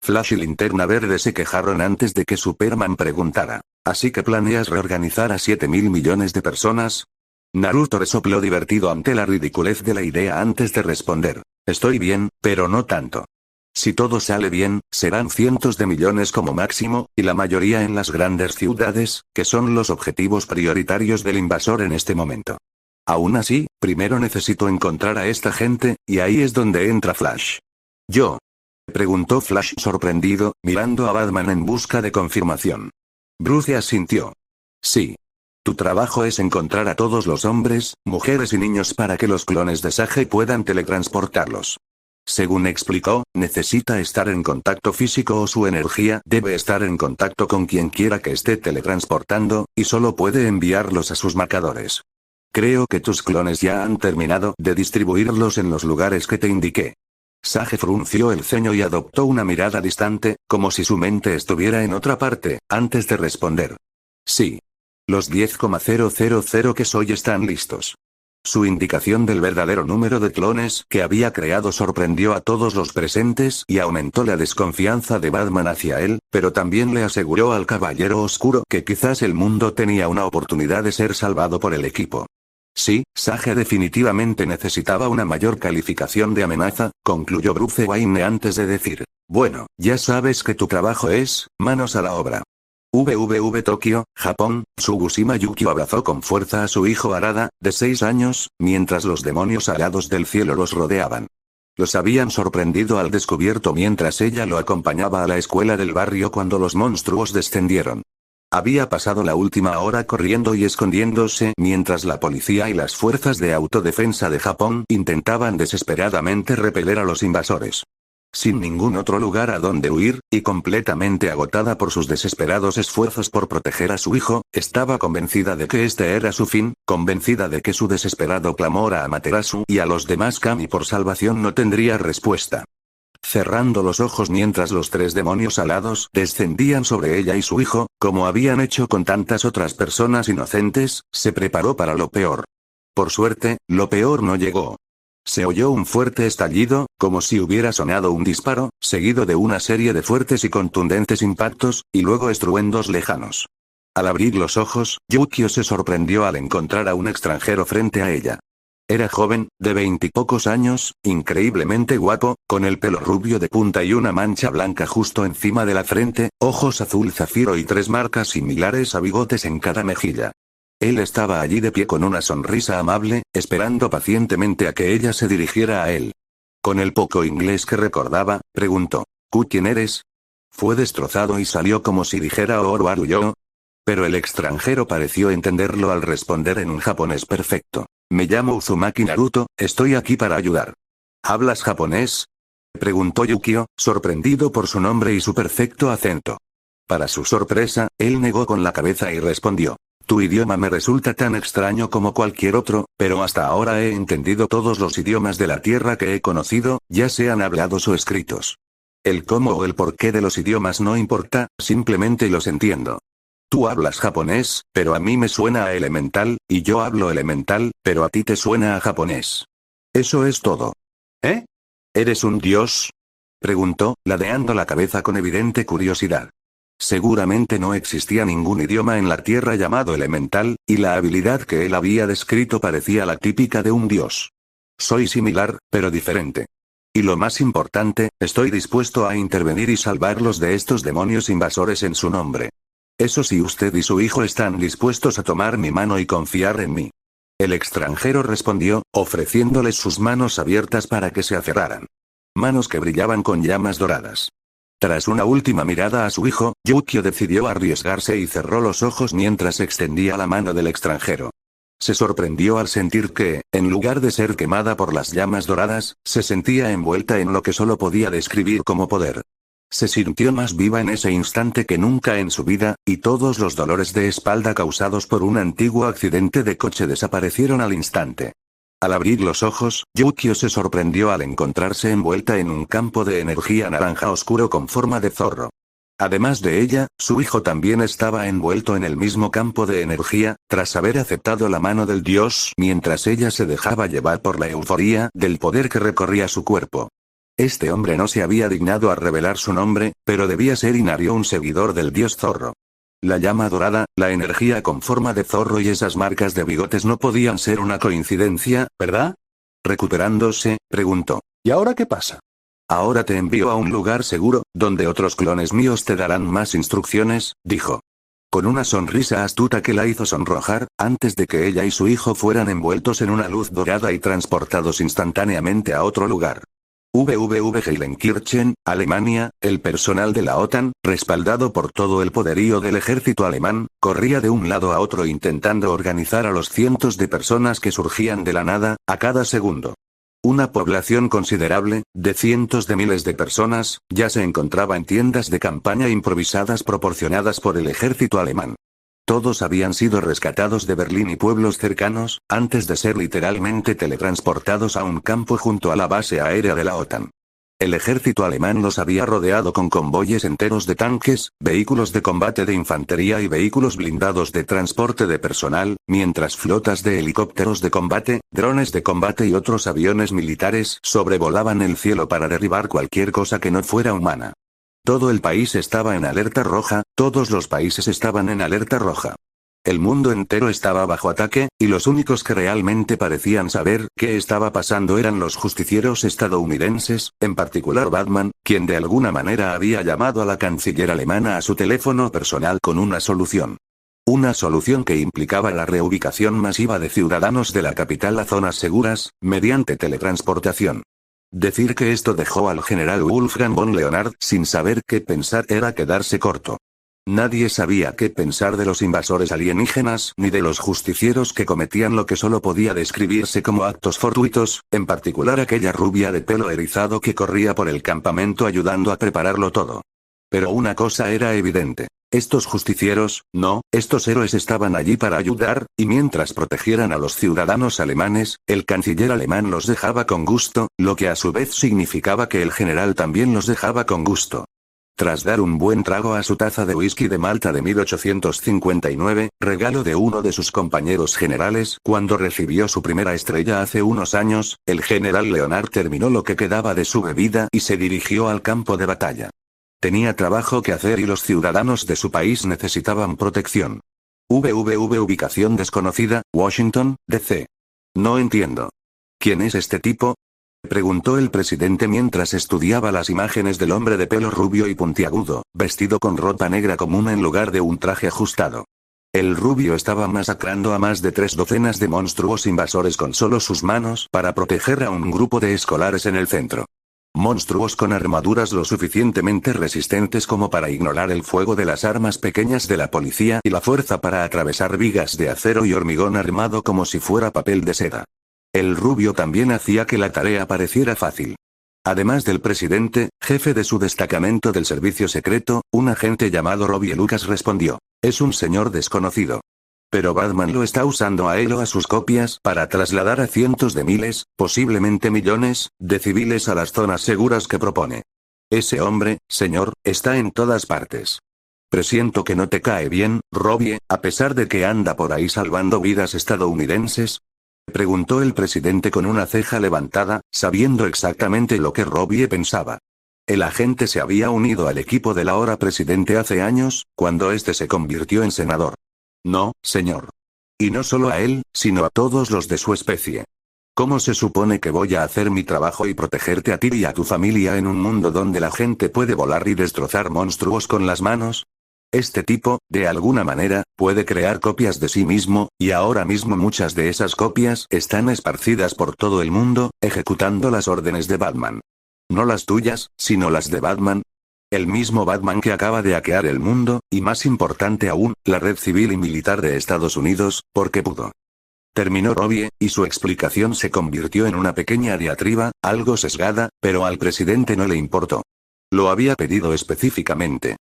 Flash y Linterna Verde se quejaron antes de que Superman preguntara. ¿Así que planeas reorganizar a 7.000 millones de personas? Naruto resopló divertido ante la ridiculez de la idea antes de responder. Estoy bien, pero no tanto. Si todo sale bien, serán cientos de millones como máximo, y la mayoría en las grandes ciudades, que son los objetivos prioritarios del invasor en este momento. Aún así, primero necesito encontrar a esta gente, y ahí es donde entra Flash. ¿Yo? Preguntó Flash sorprendido, mirando a Batman en busca de confirmación. Bruce asintió. Sí. Tu trabajo es encontrar a todos los hombres, mujeres y niños para que los clones de Sage puedan teletransportarlos. Según explicó, necesita estar en contacto físico o su energía debe estar en contacto con quien quiera que esté teletransportando, y solo puede enviarlos a sus marcadores. Creo que tus clones ya han terminado de distribuirlos en los lugares que te indiqué. Sage frunció el ceño y adoptó una mirada distante, como si su mente estuviera en otra parte, antes de responder. Sí. Los 10,000 que soy están listos. Su indicación del verdadero número de clones que había creado sorprendió a todos los presentes y aumentó la desconfianza de Batman hacia él, pero también le aseguró al Caballero Oscuro que quizás el mundo tenía una oportunidad de ser salvado por el equipo. Sí, Sage definitivamente necesitaba una mayor calificación de amenaza, concluyó Bruce Wayne antes de decir. Bueno, ya sabes que tu trabajo es, manos a la obra. Tokio, Japón, Tsukushima Yukio abrazó con fuerza a su hijo Harada, de 6 años, mientras los demonios alados del cielo los rodeaban. Los habían sorprendido al descubierto mientras ella lo acompañaba a la escuela del barrio cuando los monstruos descendieron. Había pasado la última hora corriendo y escondiéndose mientras la policía y las fuerzas de autodefensa de Japón intentaban desesperadamente repeler a los invasores. Sin ningún otro lugar a donde huir, y completamente agotada por sus desesperados esfuerzos por proteger a su hijo, estaba convencida de que este era su fin, convencida de que su desesperado clamor a Amaterasu y a los demás kami por salvación no tendría respuesta. Cerrando los ojos mientras los 3 demonios alados descendían sobre ella y su hijo, como habían hecho con tantas otras personas inocentes, se preparó para lo peor. Por suerte, lo peor no llegó. Se oyó un fuerte estallido, como si hubiera sonado un disparo, seguido de una serie de fuertes y contundentes impactos, y luego estruendos lejanos. Al abrir los ojos, Yukio se sorprendió al encontrar a un extranjero frente a ella. Era joven, de 20 y pocos años, increíblemente guapo, con el pelo rubio de punta y una mancha blanca justo encima de la frente, ojos azul zafiro y 3 marcas similares a bigotes en cada mejilla. Él estaba allí de pie con una sonrisa amable, esperando pacientemente a que ella se dirigiera a él. Con el poco inglés que recordaba, preguntó: ¿Quién eres? Fue destrozado y salió como si dijera Oru Aru yo. Pero el extranjero pareció entenderlo al responder en un japonés perfecto. Me llamo Uzumaki Naruto, estoy aquí para ayudar. ¿Hablas japonés? Preguntó Yukio, sorprendido por su nombre y su perfecto acento. Para su sorpresa, él negó con la cabeza y respondió: Tu idioma me resulta tan extraño como cualquier otro, pero hasta ahora he entendido todos los idiomas de la tierra que he conocido, ya sean hablados o escritos. El cómo o el porqué de los idiomas no importa, simplemente los entiendo. Tú hablas japonés, pero a mí me suena a elemental, y yo hablo elemental, pero a ti te suena a japonés. Eso es todo. ¿Eh? ¿Eres un dios? Preguntó, ladeando la cabeza con evidente curiosidad. Seguramente no existía ningún idioma en la tierra llamado elemental, y la habilidad que él había descrito parecía la típica de un dios. Soy similar, pero diferente. Y lo más importante, estoy dispuesto a intervenir y salvarlos de estos demonios invasores en su nombre. Eso si usted y su hijo están dispuestos a tomar mi mano y confiar en mí. El extranjero respondió, ofreciéndoles sus manos abiertas para que se aferraran. Manos que brillaban con llamas doradas. Tras una última mirada a su hijo, Yukio decidió arriesgarse y cerró los ojos mientras extendía la mano del extranjero. Se sorprendió al sentir que, en lugar de ser quemada por las llamas doradas, se sentía envuelta en lo que solo podía describir como poder. Se sintió más viva en ese instante que nunca en su vida, y todos los dolores de espalda causados por un antiguo accidente de coche desaparecieron al instante. Al abrir los ojos, Yukio se sorprendió al encontrarse envuelta en un campo de energía naranja oscuro con forma de zorro. Además de ella, su hijo también estaba envuelto en el mismo campo de energía, tras haber aceptado la mano del dios mientras ella se dejaba llevar por la euforía del poder que recorría su cuerpo. Este hombre no se había dignado a revelar su nombre, pero debía ser Inario, un seguidor del dios zorro. La llama dorada, la energía con forma de zorro y esas marcas de bigotes no podían ser una coincidencia, ¿verdad? Recuperándose, preguntó: ¿Y ahora qué pasa? Ahora te envío a un lugar seguro, donde otros clones míos te darán más instrucciones, dijo. Con una sonrisa astuta que la hizo sonrojar, antes de que ella y su hijo fueran envueltos en una luz dorada y transportados instantáneamente a otro lugar. Heilenkirchen, Alemania, el personal de la OTAN, respaldado por todo el poderío del ejército alemán, corría de un lado a otro intentando organizar a los cientos de personas que surgían de la nada, a cada segundo. Una población considerable, de cientos de miles de personas, ya se encontraba en tiendas de campaña improvisadas proporcionadas por el ejército alemán. Todos habían sido rescatados de Berlín y pueblos cercanos, antes de ser literalmente teletransportados a un campo junto a la base aérea de la OTAN. El ejército alemán los había rodeado con convoyes enteros de tanques, vehículos de combate de infantería y vehículos blindados de transporte de personal, mientras flotas de helicópteros de combate, drones de combate y otros aviones militares sobrevolaban el cielo para derribar cualquier cosa que no fuera humana. Todo el país estaba en alerta roja, todos los países estaban en alerta roja. El mundo entero estaba bajo ataque, y los únicos que realmente parecían saber qué estaba pasando eran los justicieros estadounidenses, en particular Batman, quien de alguna manera había llamado a la canciller alemana a su teléfono personal con una solución. Una solución que implicaba la reubicación masiva de ciudadanos de la capital a zonas seguras, mediante teletransportación. Decir que esto dejó al general Wolfgang von Leonard sin saber qué pensar era quedarse corto. Nadie sabía qué pensar de los invasores alienígenas ni de los justicieros que cometían lo que solo podía describirse como actos fortuitos, en particular aquella rubia de pelo erizado que corría por el campamento ayudando a prepararlo todo. Pero una cosa era evidente. Estos justicieros, no, estos héroes estaban allí para ayudar, y mientras protegieran a los ciudadanos alemanes, el canciller alemán los dejaba con gusto, lo que a su vez significaba que el general también los dejaba con gusto. Tras dar un buen trago a su taza de whisky de Malta de 1859, regalo de uno de sus compañeros generales, cuando recibió su primera estrella hace unos años, el general Leonard terminó lo que quedaba de su bebida y se dirigió al campo de batalla. Tenía trabajo que hacer y los ciudadanos de su país necesitaban protección. Ubicación desconocida, Washington, D.C. No entiendo. ¿Quién es este tipo?, preguntó el presidente mientras estudiaba las imágenes del hombre de pelo rubio y puntiagudo, vestido con ropa negra común en lugar de un traje ajustado. El rubio estaba masacrando a más de 3 docenas de monstruos invasores con solo sus manos para proteger a un grupo de escolares en el centro. Monstruos con armaduras lo suficientemente resistentes como para ignorar el fuego de las armas pequeñas de la policía y la fuerza para atravesar vigas de acero y hormigón armado como si fuera papel de seda. El rubio también hacía que la tarea pareciera fácil. Además del presidente, jefe de su destacamento del servicio secreto, un agente llamado Robbie Lucas respondió: es un señor desconocido. Pero Batman lo está usando a él o a sus copias para trasladar a cientos de miles, posiblemente millones, de civiles a las zonas seguras que propone. Ese hombre, señor, está en todas partes. Presiento que no te cae bien, Robbie, a pesar de que anda por ahí salvando vidas estadounidenses, preguntó el presidente con una ceja levantada, sabiendo exactamente lo que Robbie pensaba. El agente se había unido al equipo del ahora presidente hace años, cuando este se convirtió en senador. No, señor. Y no solo a él, sino a todos los de su especie. ¿Cómo se supone que voy a hacer mi trabajo y protegerte a ti y a tu familia en un mundo donde la gente puede volar y destrozar monstruos con las manos? Este tipo, de alguna manera, puede crear copias de sí mismo, y ahora mismo muchas de esas copias están esparcidas por todo el mundo, ejecutando las órdenes de Batman. No las tuyas, sino las de Batman. El mismo Batman que acaba de hackear el mundo, y más importante aún, la red civil y militar de Estados Unidos, porque pudo. Terminó Robbie, y su explicación se convirtió en una pequeña diatriba, algo sesgada, pero al presidente no le importó. Lo había pedido específicamente.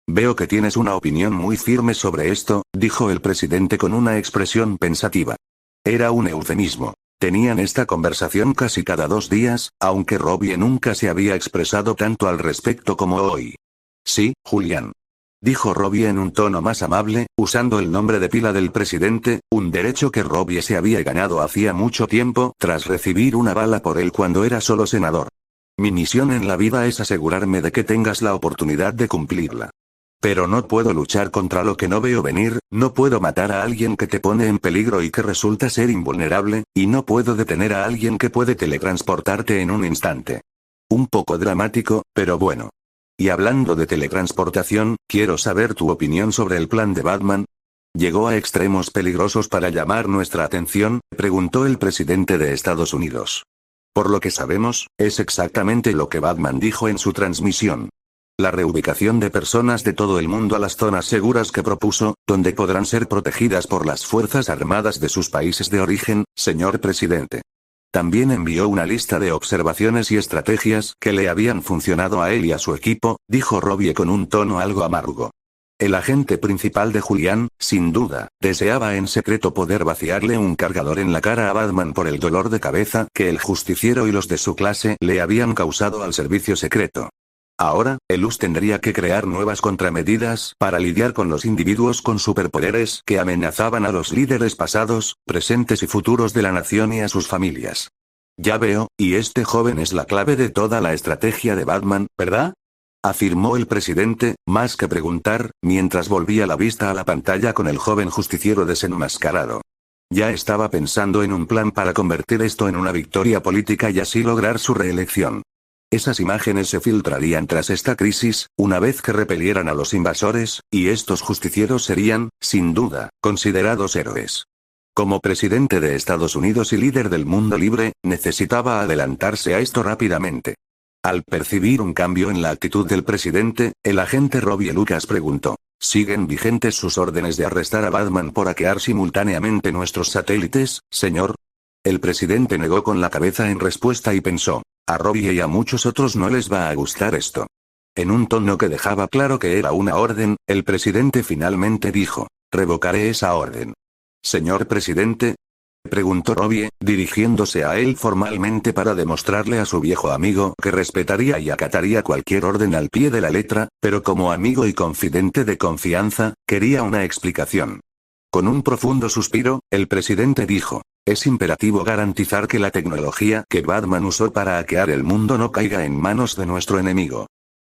Veo que tienes una opinión muy firme sobre esto, dijo el presidente con una expresión pensativa. Era un eufemismo. Tenían esta conversación casi cada 2 días, aunque Robbie nunca se había expresado tanto al respecto como hoy. Sí, Julián. Dijo Robbie en un tono más amable, usando el nombre de pila del presidente, un derecho que Robbie se había ganado hacía mucho tiempo, tras recibir una bala por él cuando era solo senador. Mi misión en la vida es asegurarme de que tengas la oportunidad de cumplirla. Pero no puedo luchar contra lo que no veo venir, no puedo matar a alguien que te pone en peligro y que resulta ser invulnerable, y no puedo detener a alguien que puede teletransportarte en un instante. Un poco dramático, pero bueno. Y hablando de teletransportación, quiero saber tu opinión sobre el plan de Batman. ¿Llegó a extremos peligrosos para llamar nuestra atención?, preguntó el presidente de Estados Unidos. Por lo que sabemos, es exactamente lo que Batman dijo en su transmisión. La reubicación de personas de todo el mundo a las zonas seguras que propuso, donde podrán ser protegidas por las fuerzas armadas de sus países de origen, señor presidente. También envió una lista de observaciones y estrategias que le habían funcionado a él y a su equipo, dijo Robbie con un tono algo amargo. El agente principal de Julián, sin duda, deseaba en secreto poder vaciarle un cargador en la cara a Batman por el dolor de cabeza que el justiciero y los de su clase le habían causado al servicio secreto. Ahora, el US tendría que crear nuevas contramedidas para lidiar con los individuos con superpoderes que amenazaban a los líderes pasados, presentes y futuros de la nación y a sus familias. Ya veo, y este joven es la clave de toda la estrategia de Batman, ¿verdad?, afirmó el presidente, más que preguntar, mientras volvía la vista a la pantalla con el joven justiciero desenmascarado. Ya estaba pensando en un plan para convertir esto en una victoria política y así lograr su reelección. Esas imágenes se filtrarían tras esta crisis, una vez que repelieran a los invasores, y estos justicieros serían, sin duda, considerados héroes. Como presidente de Estados Unidos y líder del mundo libre, necesitaba adelantarse a esto rápidamente. Al percibir un cambio en la actitud del presidente, el agente Robbie Lucas preguntó: ¿siguen vigentes sus órdenes de arrestar a Batman por hackear simultáneamente nuestros satélites, señor? El presidente negó con la cabeza en respuesta y pensó: a Robbie y a muchos otros no les va a gustar esto. En un tono que dejaba claro que era una orden, el presidente finalmente dijo: revocaré esa orden. Señor presidente, preguntó Robbie, dirigiéndose a él formalmente para demostrarle a su viejo amigo que respetaría y acataría cualquier orden al pie de la letra, pero como amigo y confidente de confianza, quería una explicación. Con un profundo suspiro, el presidente dijo: es imperativo garantizar que la tecnología que Batman usó para hackear el mundo no caiga en manos de nuestro enemigo.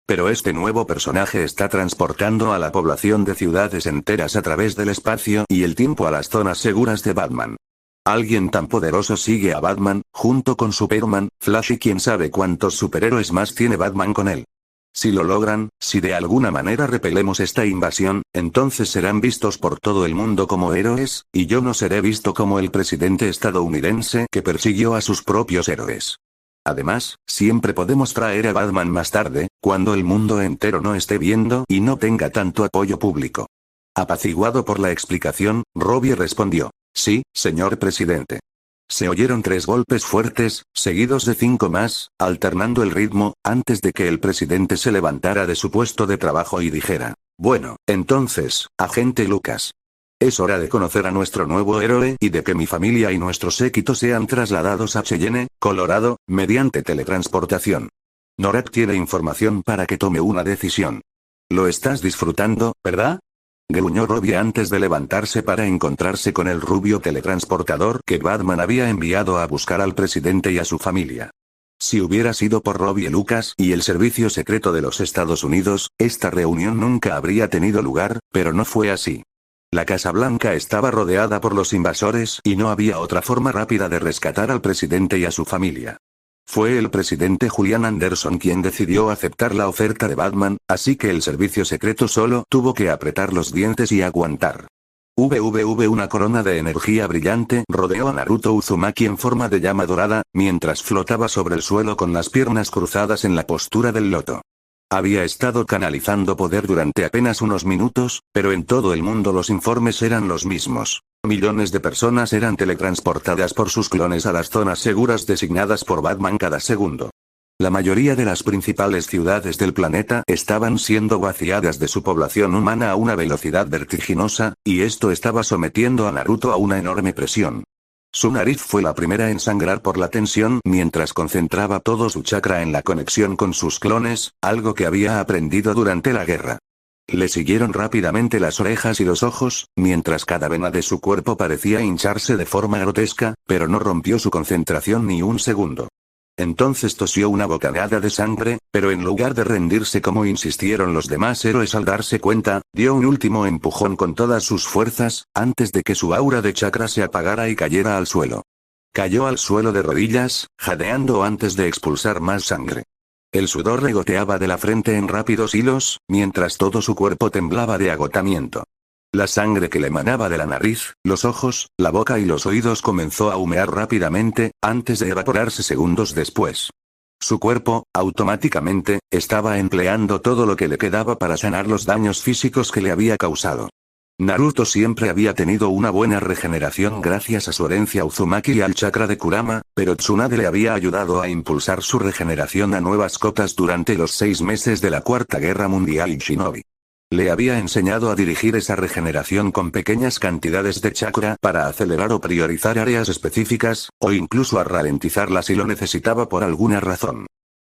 Pero este nuevo personaje está transportando a la población de ciudades enteras a través del espacio y el tiempo a las zonas seguras de Batman. Alguien tan poderoso sigue a Batman, junto con Superman, Flash y quién sabe cuántos superhéroes más tiene Batman con él. Si lo logran, si de alguna manera repelemos esta invasión, entonces serán vistos por todo el mundo como héroes, y yo no seré visto como el presidente estadounidense que persiguió a sus propios héroes. Además, siempre podemos traer a Batman más tarde, cuando el mundo entero no esté viendo y no tenga tanto apoyo público. Apaciguado por la explicación, Robbie respondió: sí, señor presidente. Se oyeron 3 golpes fuertes, seguidos de 5 más, alternando el ritmo, antes de que el presidente se levantara de su puesto de trabajo y dijera: bueno, entonces, agente Lucas. Es hora de conocer a nuestro nuevo héroe y de que mi familia y nuestro séquito sean trasladados a Cheyenne, Colorado, mediante teletransportación. Norak tiene información para que tome una decisión. Lo estás disfrutando, ¿verdad? Gruñó Robbie antes de levantarse para encontrarse con el rubio teletransportador que Batman había enviado a buscar al presidente y a su familia. Si hubiera sido por Robbie Lucas y el Servicio Secreto de los Estados Unidos, esta reunión nunca habría tenido lugar, pero no fue así. La Casa Blanca estaba rodeada por los invasores y no había otra forma rápida de rescatar al presidente y a su familia. Fue el presidente Julian Anderson quien decidió aceptar la oferta de Batman, así que el servicio secreto solo tuvo que apretar los dientes y aguantar. Una corona de energía brillante rodeó a Naruto Uzumaki en forma de llama dorada, mientras flotaba sobre el suelo con las piernas cruzadas en la postura del loto. Había estado canalizando poder durante apenas unos minutos, pero en todo el mundo los informes eran los mismos. Millones de personas eran teletransportadas por sus clones a las zonas seguras designadas por Batman cada segundo. La mayoría de las principales ciudades del planeta estaban siendo vaciadas de su población humana a una velocidad vertiginosa, y esto estaba sometiendo a Naruto a una enorme presión. Su nariz fue la primera en sangrar por la tensión mientras concentraba todo su chakra en la conexión con sus clones, algo que había aprendido durante la guerra. Le siguieron rápidamente las orejas y los ojos, mientras cada vena de su cuerpo parecía hincharse de forma grotesca, pero no rompió su concentración ni un segundo. Entonces tosió una bocanada de sangre, pero en lugar de rendirse como insistieron los demás héroes al darse cuenta, dio un último empujón con todas sus fuerzas, antes de que su aura de chakra se apagara y cayera al suelo. Cayó al suelo de rodillas, jadeando antes de expulsar más sangre. El sudor le goteaba de la frente en rápidos hilos, mientras todo su cuerpo temblaba de agotamiento. La sangre que le emanaba de la nariz, los ojos, la boca y los oídos comenzó a humear rápidamente, antes de evaporarse segundos después. Su cuerpo, automáticamente, estaba empleando todo lo que le quedaba para sanar los daños físicos que le había causado. Naruto siempre había tenido una buena regeneración gracias a su herencia Uzumaki y al chakra de Kurama, pero Tsunade le había ayudado a impulsar su regeneración a nuevas cotas durante los 6 meses de la Cuarta Guerra Mundial y Shinobi. Le había enseñado a dirigir esa regeneración con pequeñas cantidades de chakra para acelerar o priorizar áreas específicas, o incluso a ralentizarlas si lo necesitaba por alguna razón.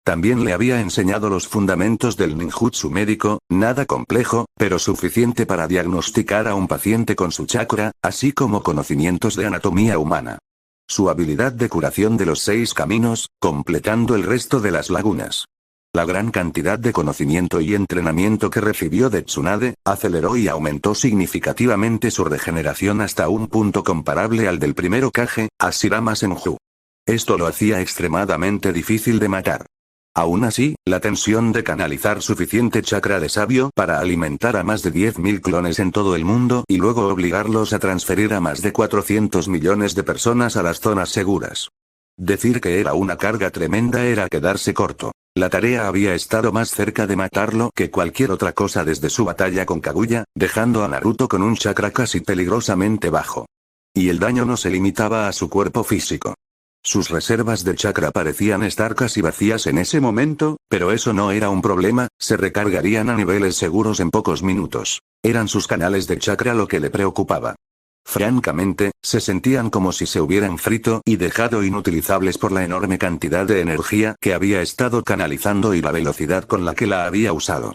También le había enseñado los fundamentos del ninjutsu médico, nada complejo, pero suficiente para diagnosticar a un paciente con su chakra, así como conocimientos de anatomía humana. Su habilidad de curación de los 6 caminos, completando el resto de las lagunas. La gran cantidad de conocimiento y entrenamiento que recibió de Tsunade, aceleró y aumentó significativamente su regeneración hasta un punto comparable al del primer Hokage, Hashirama Senju. Esto lo hacía extremadamente difícil de matar. Aún así, la tensión de canalizar suficiente chakra de sabio para alimentar a más de 10.000 clones en todo el mundo y luego obligarlos a transferir a más de 400 millones de personas a las zonas seguras. Decir que era una carga tremenda era quedarse corto. La tarea había estado más cerca de matarlo que cualquier otra cosa desde su batalla con Kaguya, dejando a Naruto con un chakra casi peligrosamente bajo. Y el daño no se limitaba a su cuerpo físico. Sus reservas de chakra parecían estar casi vacías en ese momento, pero eso no era un problema, se recargarían a niveles seguros en pocos minutos. Eran sus canales de chakra lo que le preocupaba. Francamente, se sentían como si se hubieran frito y dejado inutilizables por la enorme cantidad de energía que había estado canalizando y la velocidad con la que la había usado.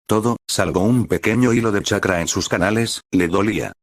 Todo, salvo un pequeño hilo de chakra en sus canales, le dolía.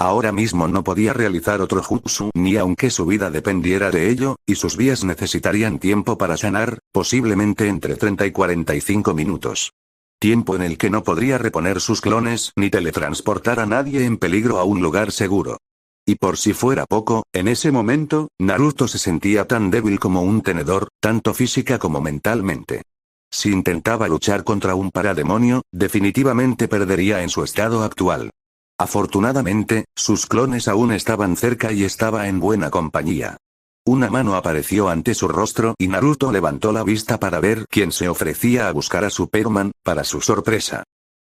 Ahora mismo no podía realizar otro jutsu ni aunque su vida dependiera de ello, y sus vías necesitarían tiempo para sanar, posiblemente entre 30 y 45 minutos. Tiempo en el que no podría reponer sus clones ni teletransportar a nadie en peligro a un lugar seguro. Y por si fuera poco, en ese momento, Naruto se sentía tan débil como un tenedor, tanto física como mentalmente. Si intentaba luchar contra un parademonio, definitivamente perdería en su estado actual. Afortunadamente, sus clones aún estaban cerca y estaba en buena compañía. Una mano apareció ante su rostro y Naruto levantó la vista para ver quién se ofrecía a buscar a Superman, para su sorpresa.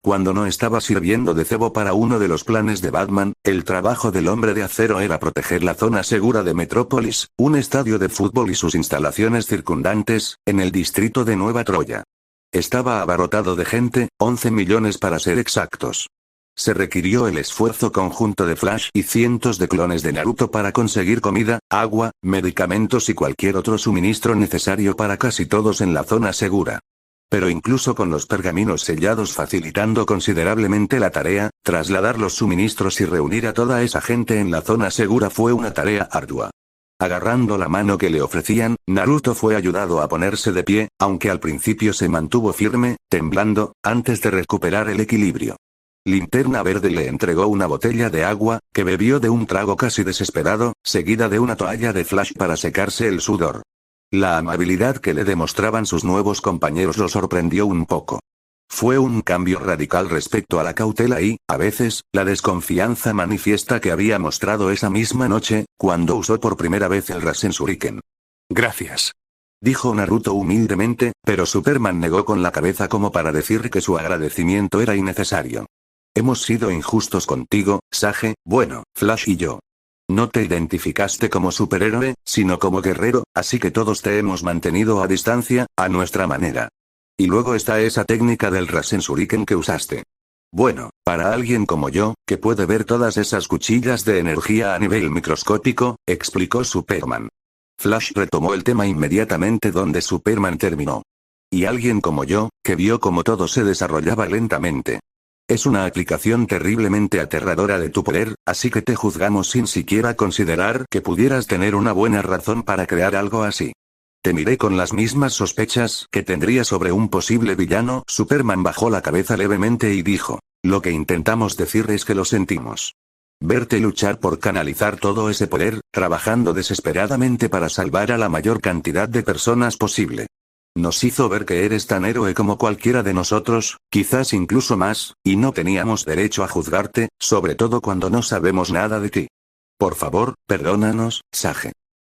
Cuando no estaba sirviendo de cebo para uno de los planes de Batman, el trabajo del Hombre de Acero era proteger la zona segura de Metrópolis, un estadio de fútbol y sus instalaciones circundantes, en el distrito de Nueva Troya. Estaba abarrotado de gente, 11 millones para ser exactos. Se requirió el esfuerzo conjunto de Flash y cientos de clones de Naruto para conseguir comida, agua, medicamentos y cualquier otro suministro necesario para casi todos en la zona segura. Pero incluso con los pergaminos sellados facilitando considerablemente la tarea, trasladar los suministros y reunir a toda esa gente en la zona segura fue una tarea ardua. Agarrando la mano que le ofrecían, Naruto fue ayudado a ponerse de pie, aunque al principio se mantuvo firme, temblando, antes de recuperar el equilibrio. Linterna Verde le entregó una botella de agua, que bebió de un trago casi desesperado, seguida de una toalla de Flash para secarse el sudor. La amabilidad que le demostraban sus nuevos compañeros lo sorprendió un poco. Fue un cambio radical respecto a la cautela y, a veces, la desconfianza manifiesta que había mostrado esa misma noche, cuando usó por primera vez el Rasen Shuriken. Gracias. Dijo Naruto humildemente, pero Superman negó con la cabeza como para decir que su agradecimiento era innecesario. Hemos sido injustos contigo, Sage, bueno, Flash y yo. No te identificaste como superhéroe, sino como guerrero, así que todos te hemos mantenido a distancia, a nuestra manera. Y luego está esa técnica del Rasen Shuriken que usaste. Bueno, para alguien como yo, que puede ver todas esas cuchillas de energía a nivel microscópico, explicó Superman. Flash retomó el tema inmediatamente donde Superman terminó. Y alguien como yo, que vio cómo todo se desarrollaba lentamente. Es una aplicación terriblemente aterradora de tu poder, así que te juzgamos sin siquiera considerar que pudieras tener una buena razón para crear algo así. Te miré con las mismas sospechas que tendría sobre un posible villano. Superman bajó la cabeza levemente y dijo, lo que intentamos decir es que lo sentimos. Verte luchar por canalizar todo ese poder, trabajando desesperadamente para salvar a la mayor cantidad de personas posible. Nos hizo ver que eres tan héroe como cualquiera de nosotros, quizás incluso más, y no teníamos derecho a juzgarte, sobre todo cuando no sabemos nada de ti. Por favor, perdónanos, Sage.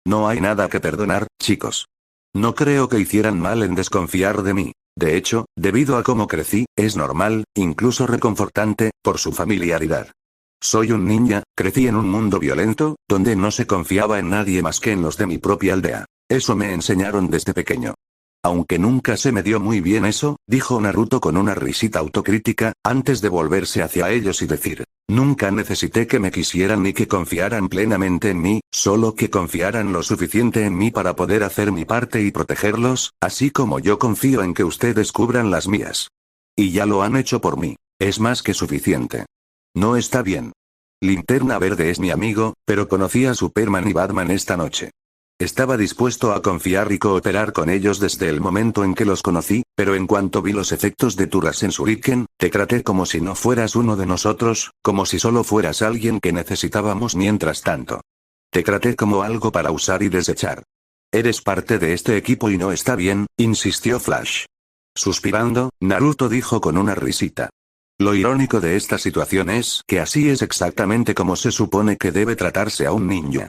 No hay nada que perdonar, chicos. No creo que hicieran mal en desconfiar de mí. De hecho, debido a cómo crecí, es normal, incluso reconfortante, por su familiaridad. Soy un ninja, crecí en un mundo violento, donde no se confiaba en nadie más que en los de mi propia aldea. Eso me enseñaron desde pequeño. Aunque nunca se me dio muy bien eso, dijo Naruto con una risita autocrítica, antes de volverse hacia ellos y decir, nunca necesité que me quisieran ni que confiaran plenamente en mí, solo que confiaran lo suficiente en mí para poder hacer mi parte y protegerlos, así como yo confío en que ustedes cubran las mías. Y ya lo han hecho por mí, es más que suficiente. No está bien. Linterna Verde es mi amigo, pero conocí a Superman y Batman esta noche. Estaba dispuesto a confiar y cooperar con ellos desde el momento en que los conocí, pero en cuanto vi los efectos de tu Rasen Shuriken, te traté como si no fueras uno de nosotros, como si solo fueras alguien que necesitábamos mientras tanto. Te traté como algo para usar y desechar. Eres parte de este equipo y no está bien, insistió Flash. Suspirando, Naruto dijo con una risita. Lo irónico de esta situación es que así es exactamente como se supone que debe tratarse a un ninja.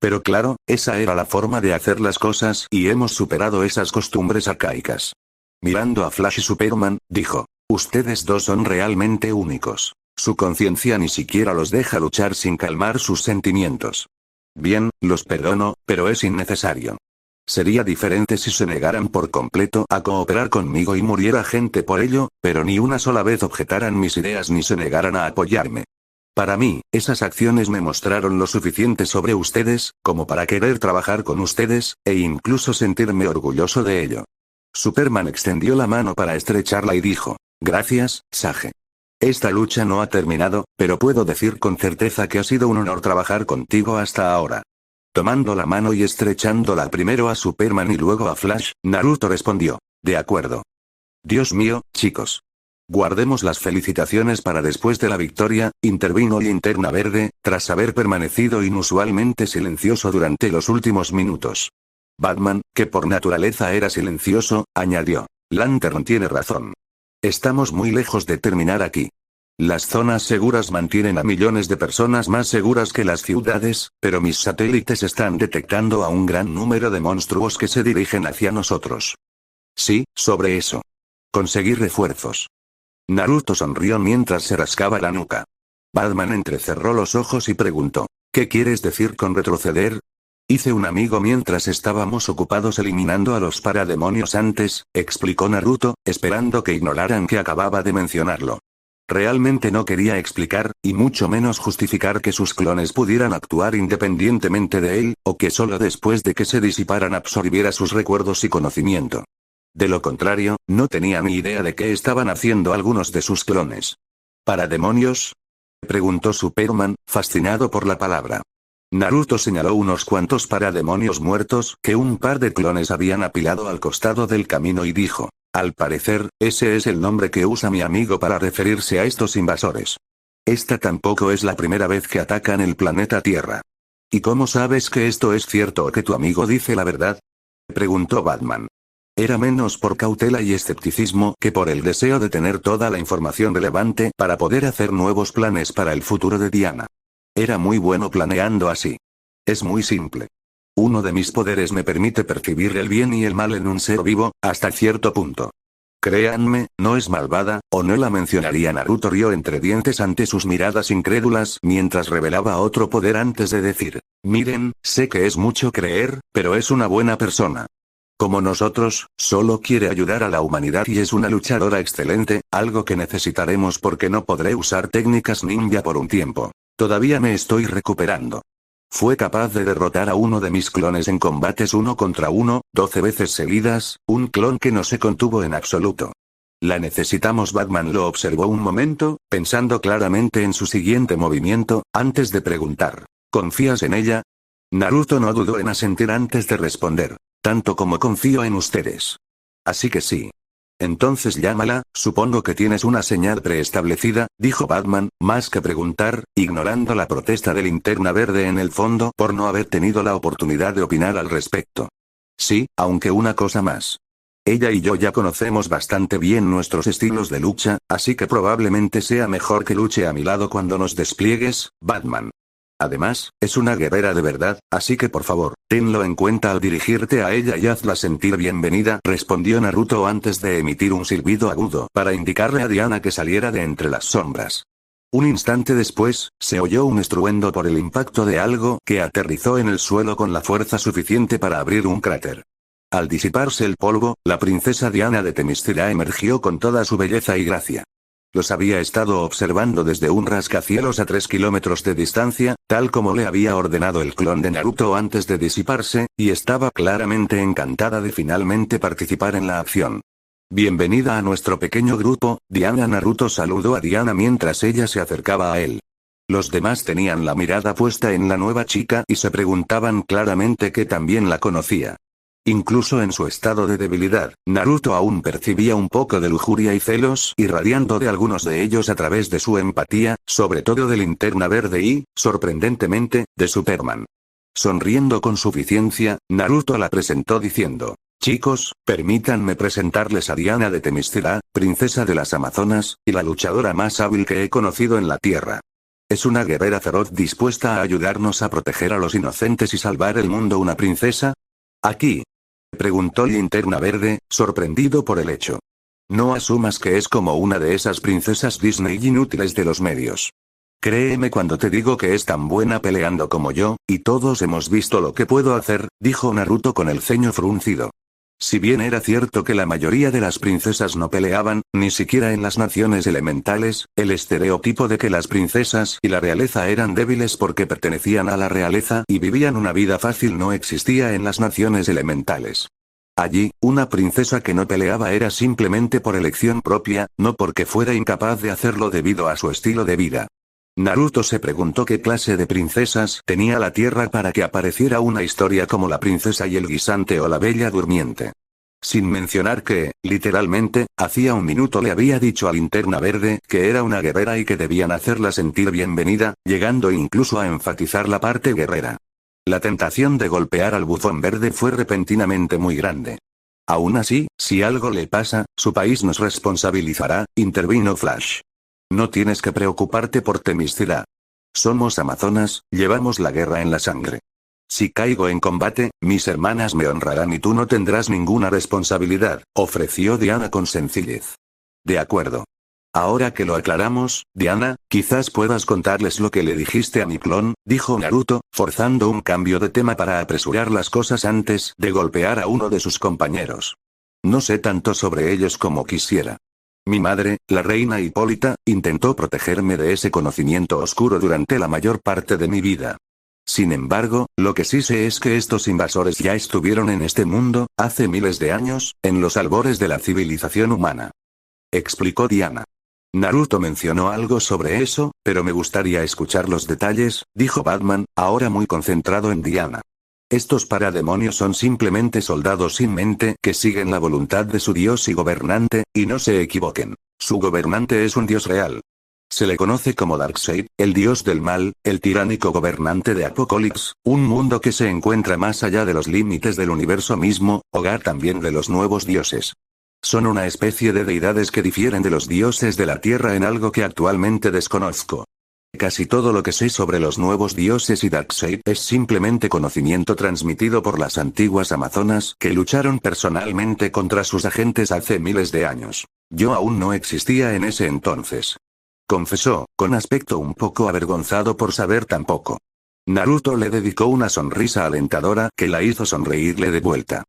Pero claro, esa era la forma de hacer las cosas y hemos superado esas costumbres arcaicas. Mirando a Flash y Superman, dijo, ustedes dos son realmente únicos. Su conciencia ni siquiera los deja luchar sin calmar sus sentimientos. Bien, los perdono, pero es innecesario. Sería diferente si se negaran por completo a cooperar conmigo y muriera gente por ello, pero ni una sola vez objetaran mis ideas ni se negaran a apoyarme. Para mí, esas acciones me mostraron lo suficiente sobre ustedes, como para querer trabajar con ustedes, e incluso sentirme orgulloso de ello. Superman extendió la mano para estrecharla y dijo, gracias, Sage. Esta lucha no ha terminado, pero puedo decir con certeza que ha sido un honor trabajar contigo hasta ahora. Tomando la mano y estrechándola primero a Superman y luego a Flash, Naruto respondió. De acuerdo. Dios mío, chicos. Guardemos las felicitaciones para después de la victoria, intervino Linterna Verde, tras haber permanecido inusualmente silencioso durante los últimos minutos. Batman, que por naturaleza era silencioso, añadió. Lantern tiene razón. Estamos muy lejos de terminar aquí. Las zonas seguras mantienen a millones de personas más seguras que las ciudades, pero mis satélites están detectando a un gran número de monstruos que se dirigen hacia nosotros. Sí, sobre eso. Conseguir refuerzos. Naruto sonrió mientras se rascaba la nuca. Batman entrecerró los ojos y preguntó. ¿Qué quieres decir con retroceder? Hice un amigo mientras estábamos ocupados eliminando a los parademonios antes, explicó Naruto, esperando que ignoraran que acababa de mencionarlo. Realmente no quería explicar, y mucho menos justificar que sus clones pudieran actuar independientemente de él, o que solo después de que se disiparan absorbiera sus recuerdos y conocimiento. De lo contrario, no tenía ni idea de qué estaban haciendo algunos de sus clones. ¿Parademonios? Preguntó Superman, fascinado por la palabra. Naruto señaló unos cuantos parademonios muertos que un par de clones habían apilado al costado del camino y dijo. Al parecer, ese es el nombre que usa mi amigo para referirse a estos invasores. Esta tampoco es la primera vez que atacan el planeta Tierra. ¿Y cómo sabes que esto es cierto o que tu amigo dice la verdad? Preguntó Batman. Era menos por cautela y escepticismo que por el deseo de tener toda la información relevante para poder hacer nuevos planes para el futuro de Diana. Era muy bueno planeando así. Es muy simple. Uno de mis poderes me permite percibir el bien y el mal en un ser vivo, hasta cierto punto. Créanme, no es malvada, o no la mencionaría. Naruto rió entre dientes ante sus miradas incrédulas mientras revelaba otro poder antes de decir, miren, sé que es mucho creer, pero es una buena persona. Como nosotros, solo quiere ayudar a la humanidad y es una luchadora excelente, algo que necesitaremos porque no podré usar técnicas ninja por un tiempo. Todavía me estoy recuperando. Fue capaz de derrotar a uno de mis clones en combates 1 contra 1, 12 veces seguidas, un clon que no se contuvo en absoluto. La necesitamos. Batman lo observó un momento, pensando claramente en su siguiente movimiento, antes de preguntar. ¿Confías en ella? Naruto no dudó en asentir antes de responder. Tanto como confío en ustedes. Así que sí. Entonces llámala, supongo que tienes una señal preestablecida, dijo Batman, más que preguntar, ignorando la protesta de Linterna Verde en el fondo por no haber tenido la oportunidad de opinar al respecto. Sí, aunque una cosa más. Ella y yo ya conocemos bastante bien nuestros estilos de lucha, así que probablemente sea mejor que luche a mi lado cuando nos despliegues, Batman. Además, es una guerrera de verdad, así que por favor, tenlo en cuenta al dirigirte a ella y hazla sentir bienvenida, respondió Naruto antes de emitir un silbido agudo para indicarle a Diana que saliera de entre las sombras. Un instante después, se oyó un estruendo por el impacto de algo que aterrizó en el suelo con la fuerza suficiente para abrir un cráter. Al disiparse el polvo, la princesa Diana de Themyscira emergió con toda su belleza y gracia. Los había estado observando desde un rascacielos a 3 kilómetros de distancia, tal como le había ordenado el clon de Naruto antes de disiparse, y estaba claramente encantada de finalmente participar en la acción. Bienvenida a nuestro pequeño grupo, Diana. Naruto saludó a Diana mientras ella se acercaba a él. Los demás tenían la mirada puesta en la nueva chica y se preguntaban claramente que también la conocía. Incluso en su estado de debilidad, Naruto aún percibía un poco de lujuria y celos irradiando de algunos de ellos a través de su empatía, sobre todo de Linterna Verde y, sorprendentemente, de Superman. Sonriendo con suficiencia, Naruto la presentó diciendo, chicos, permítanme presentarles a Diana de Themyscira, princesa de las Amazonas, y la luchadora más hábil que he conocido en la Tierra. Es una guerrera feroz dispuesta a ayudarnos a proteger a los inocentes y salvar el mundo. ¿Una princesa? ¿Aquí? Preguntó Linterna Verde, sorprendido por el hecho. No asumas que es como una de esas princesas Disney inútiles de los medios. Créeme cuando te digo que es tan buena peleando como yo, y todos hemos visto lo que puedo hacer, dijo Naruto con el ceño fruncido. Si bien era cierto que la mayoría de las princesas no peleaban, ni siquiera en las naciones elementales, el estereotipo de que las princesas y la realeza eran débiles porque pertenecían a la realeza y vivían una vida fácil no existía en las naciones elementales. Allí, una princesa que no peleaba era simplemente por elección propia, no porque fuera incapaz de hacerlo debido a su estilo de vida. Naruto se preguntó qué clase de princesas tenía la Tierra para que apareciera una historia como La princesa y el guisante o La bella durmiente. Sin mencionar que, literalmente, hacía un minuto le había dicho a Linterna Verde que era una guerrera y que debían hacerla sentir bienvenida, llegando incluso a enfatizar la parte guerrera. La tentación de golpear al bufón verde fue repentinamente muy grande. Aún así, si algo le pasa, su país nos responsabilizará, intervino Flash. No tienes que preocuparte por Themyscira. Somos amazonas, llevamos la guerra en la sangre. Si caigo en combate, mis hermanas me honrarán y tú no tendrás ninguna responsabilidad, ofreció Diana con sencillez. De acuerdo. Ahora que lo aclaramos, Diana, quizás puedas contarles lo que le dijiste a mi clon, dijo Naruto, forzando un cambio de tema para apresurar las cosas antes de golpear a uno de sus compañeros. No sé tanto sobre ellos como quisiera. Mi madre, la reina Hipólita, intentó protegerme de ese conocimiento oscuro durante la mayor parte de mi vida. Sin embargo, lo que sí sé es que estos invasores ya estuvieron en este mundo, hace miles de años, en los albores de la civilización humana. Explicó Diana. Naruto mencionó algo sobre eso, pero me gustaría escuchar los detalles, dijo Batman, ahora muy concentrado en Diana. Estos parademonios son simplemente soldados sin mente que siguen la voluntad de su dios y gobernante, y no se equivoquen. Su gobernante es un dios real. Se le conoce como Darkseid, el dios del mal, el tiránico gobernante de Apocalipsis, un mundo que se encuentra más allá de los límites del universo mismo, hogar también de los nuevos dioses. Son una especie de deidades que difieren de los dioses de la tierra en algo que actualmente desconozco. Casi todo lo que sé sobre los nuevos dioses y Darkseid es simplemente conocimiento transmitido por las antiguas amazonas que lucharon personalmente contra sus agentes hace miles de años. Yo aún no existía en ese entonces. Confesó, con aspecto un poco avergonzado por saber tan poco. Naruto le dedicó una sonrisa alentadora que la hizo sonreírle de vuelta.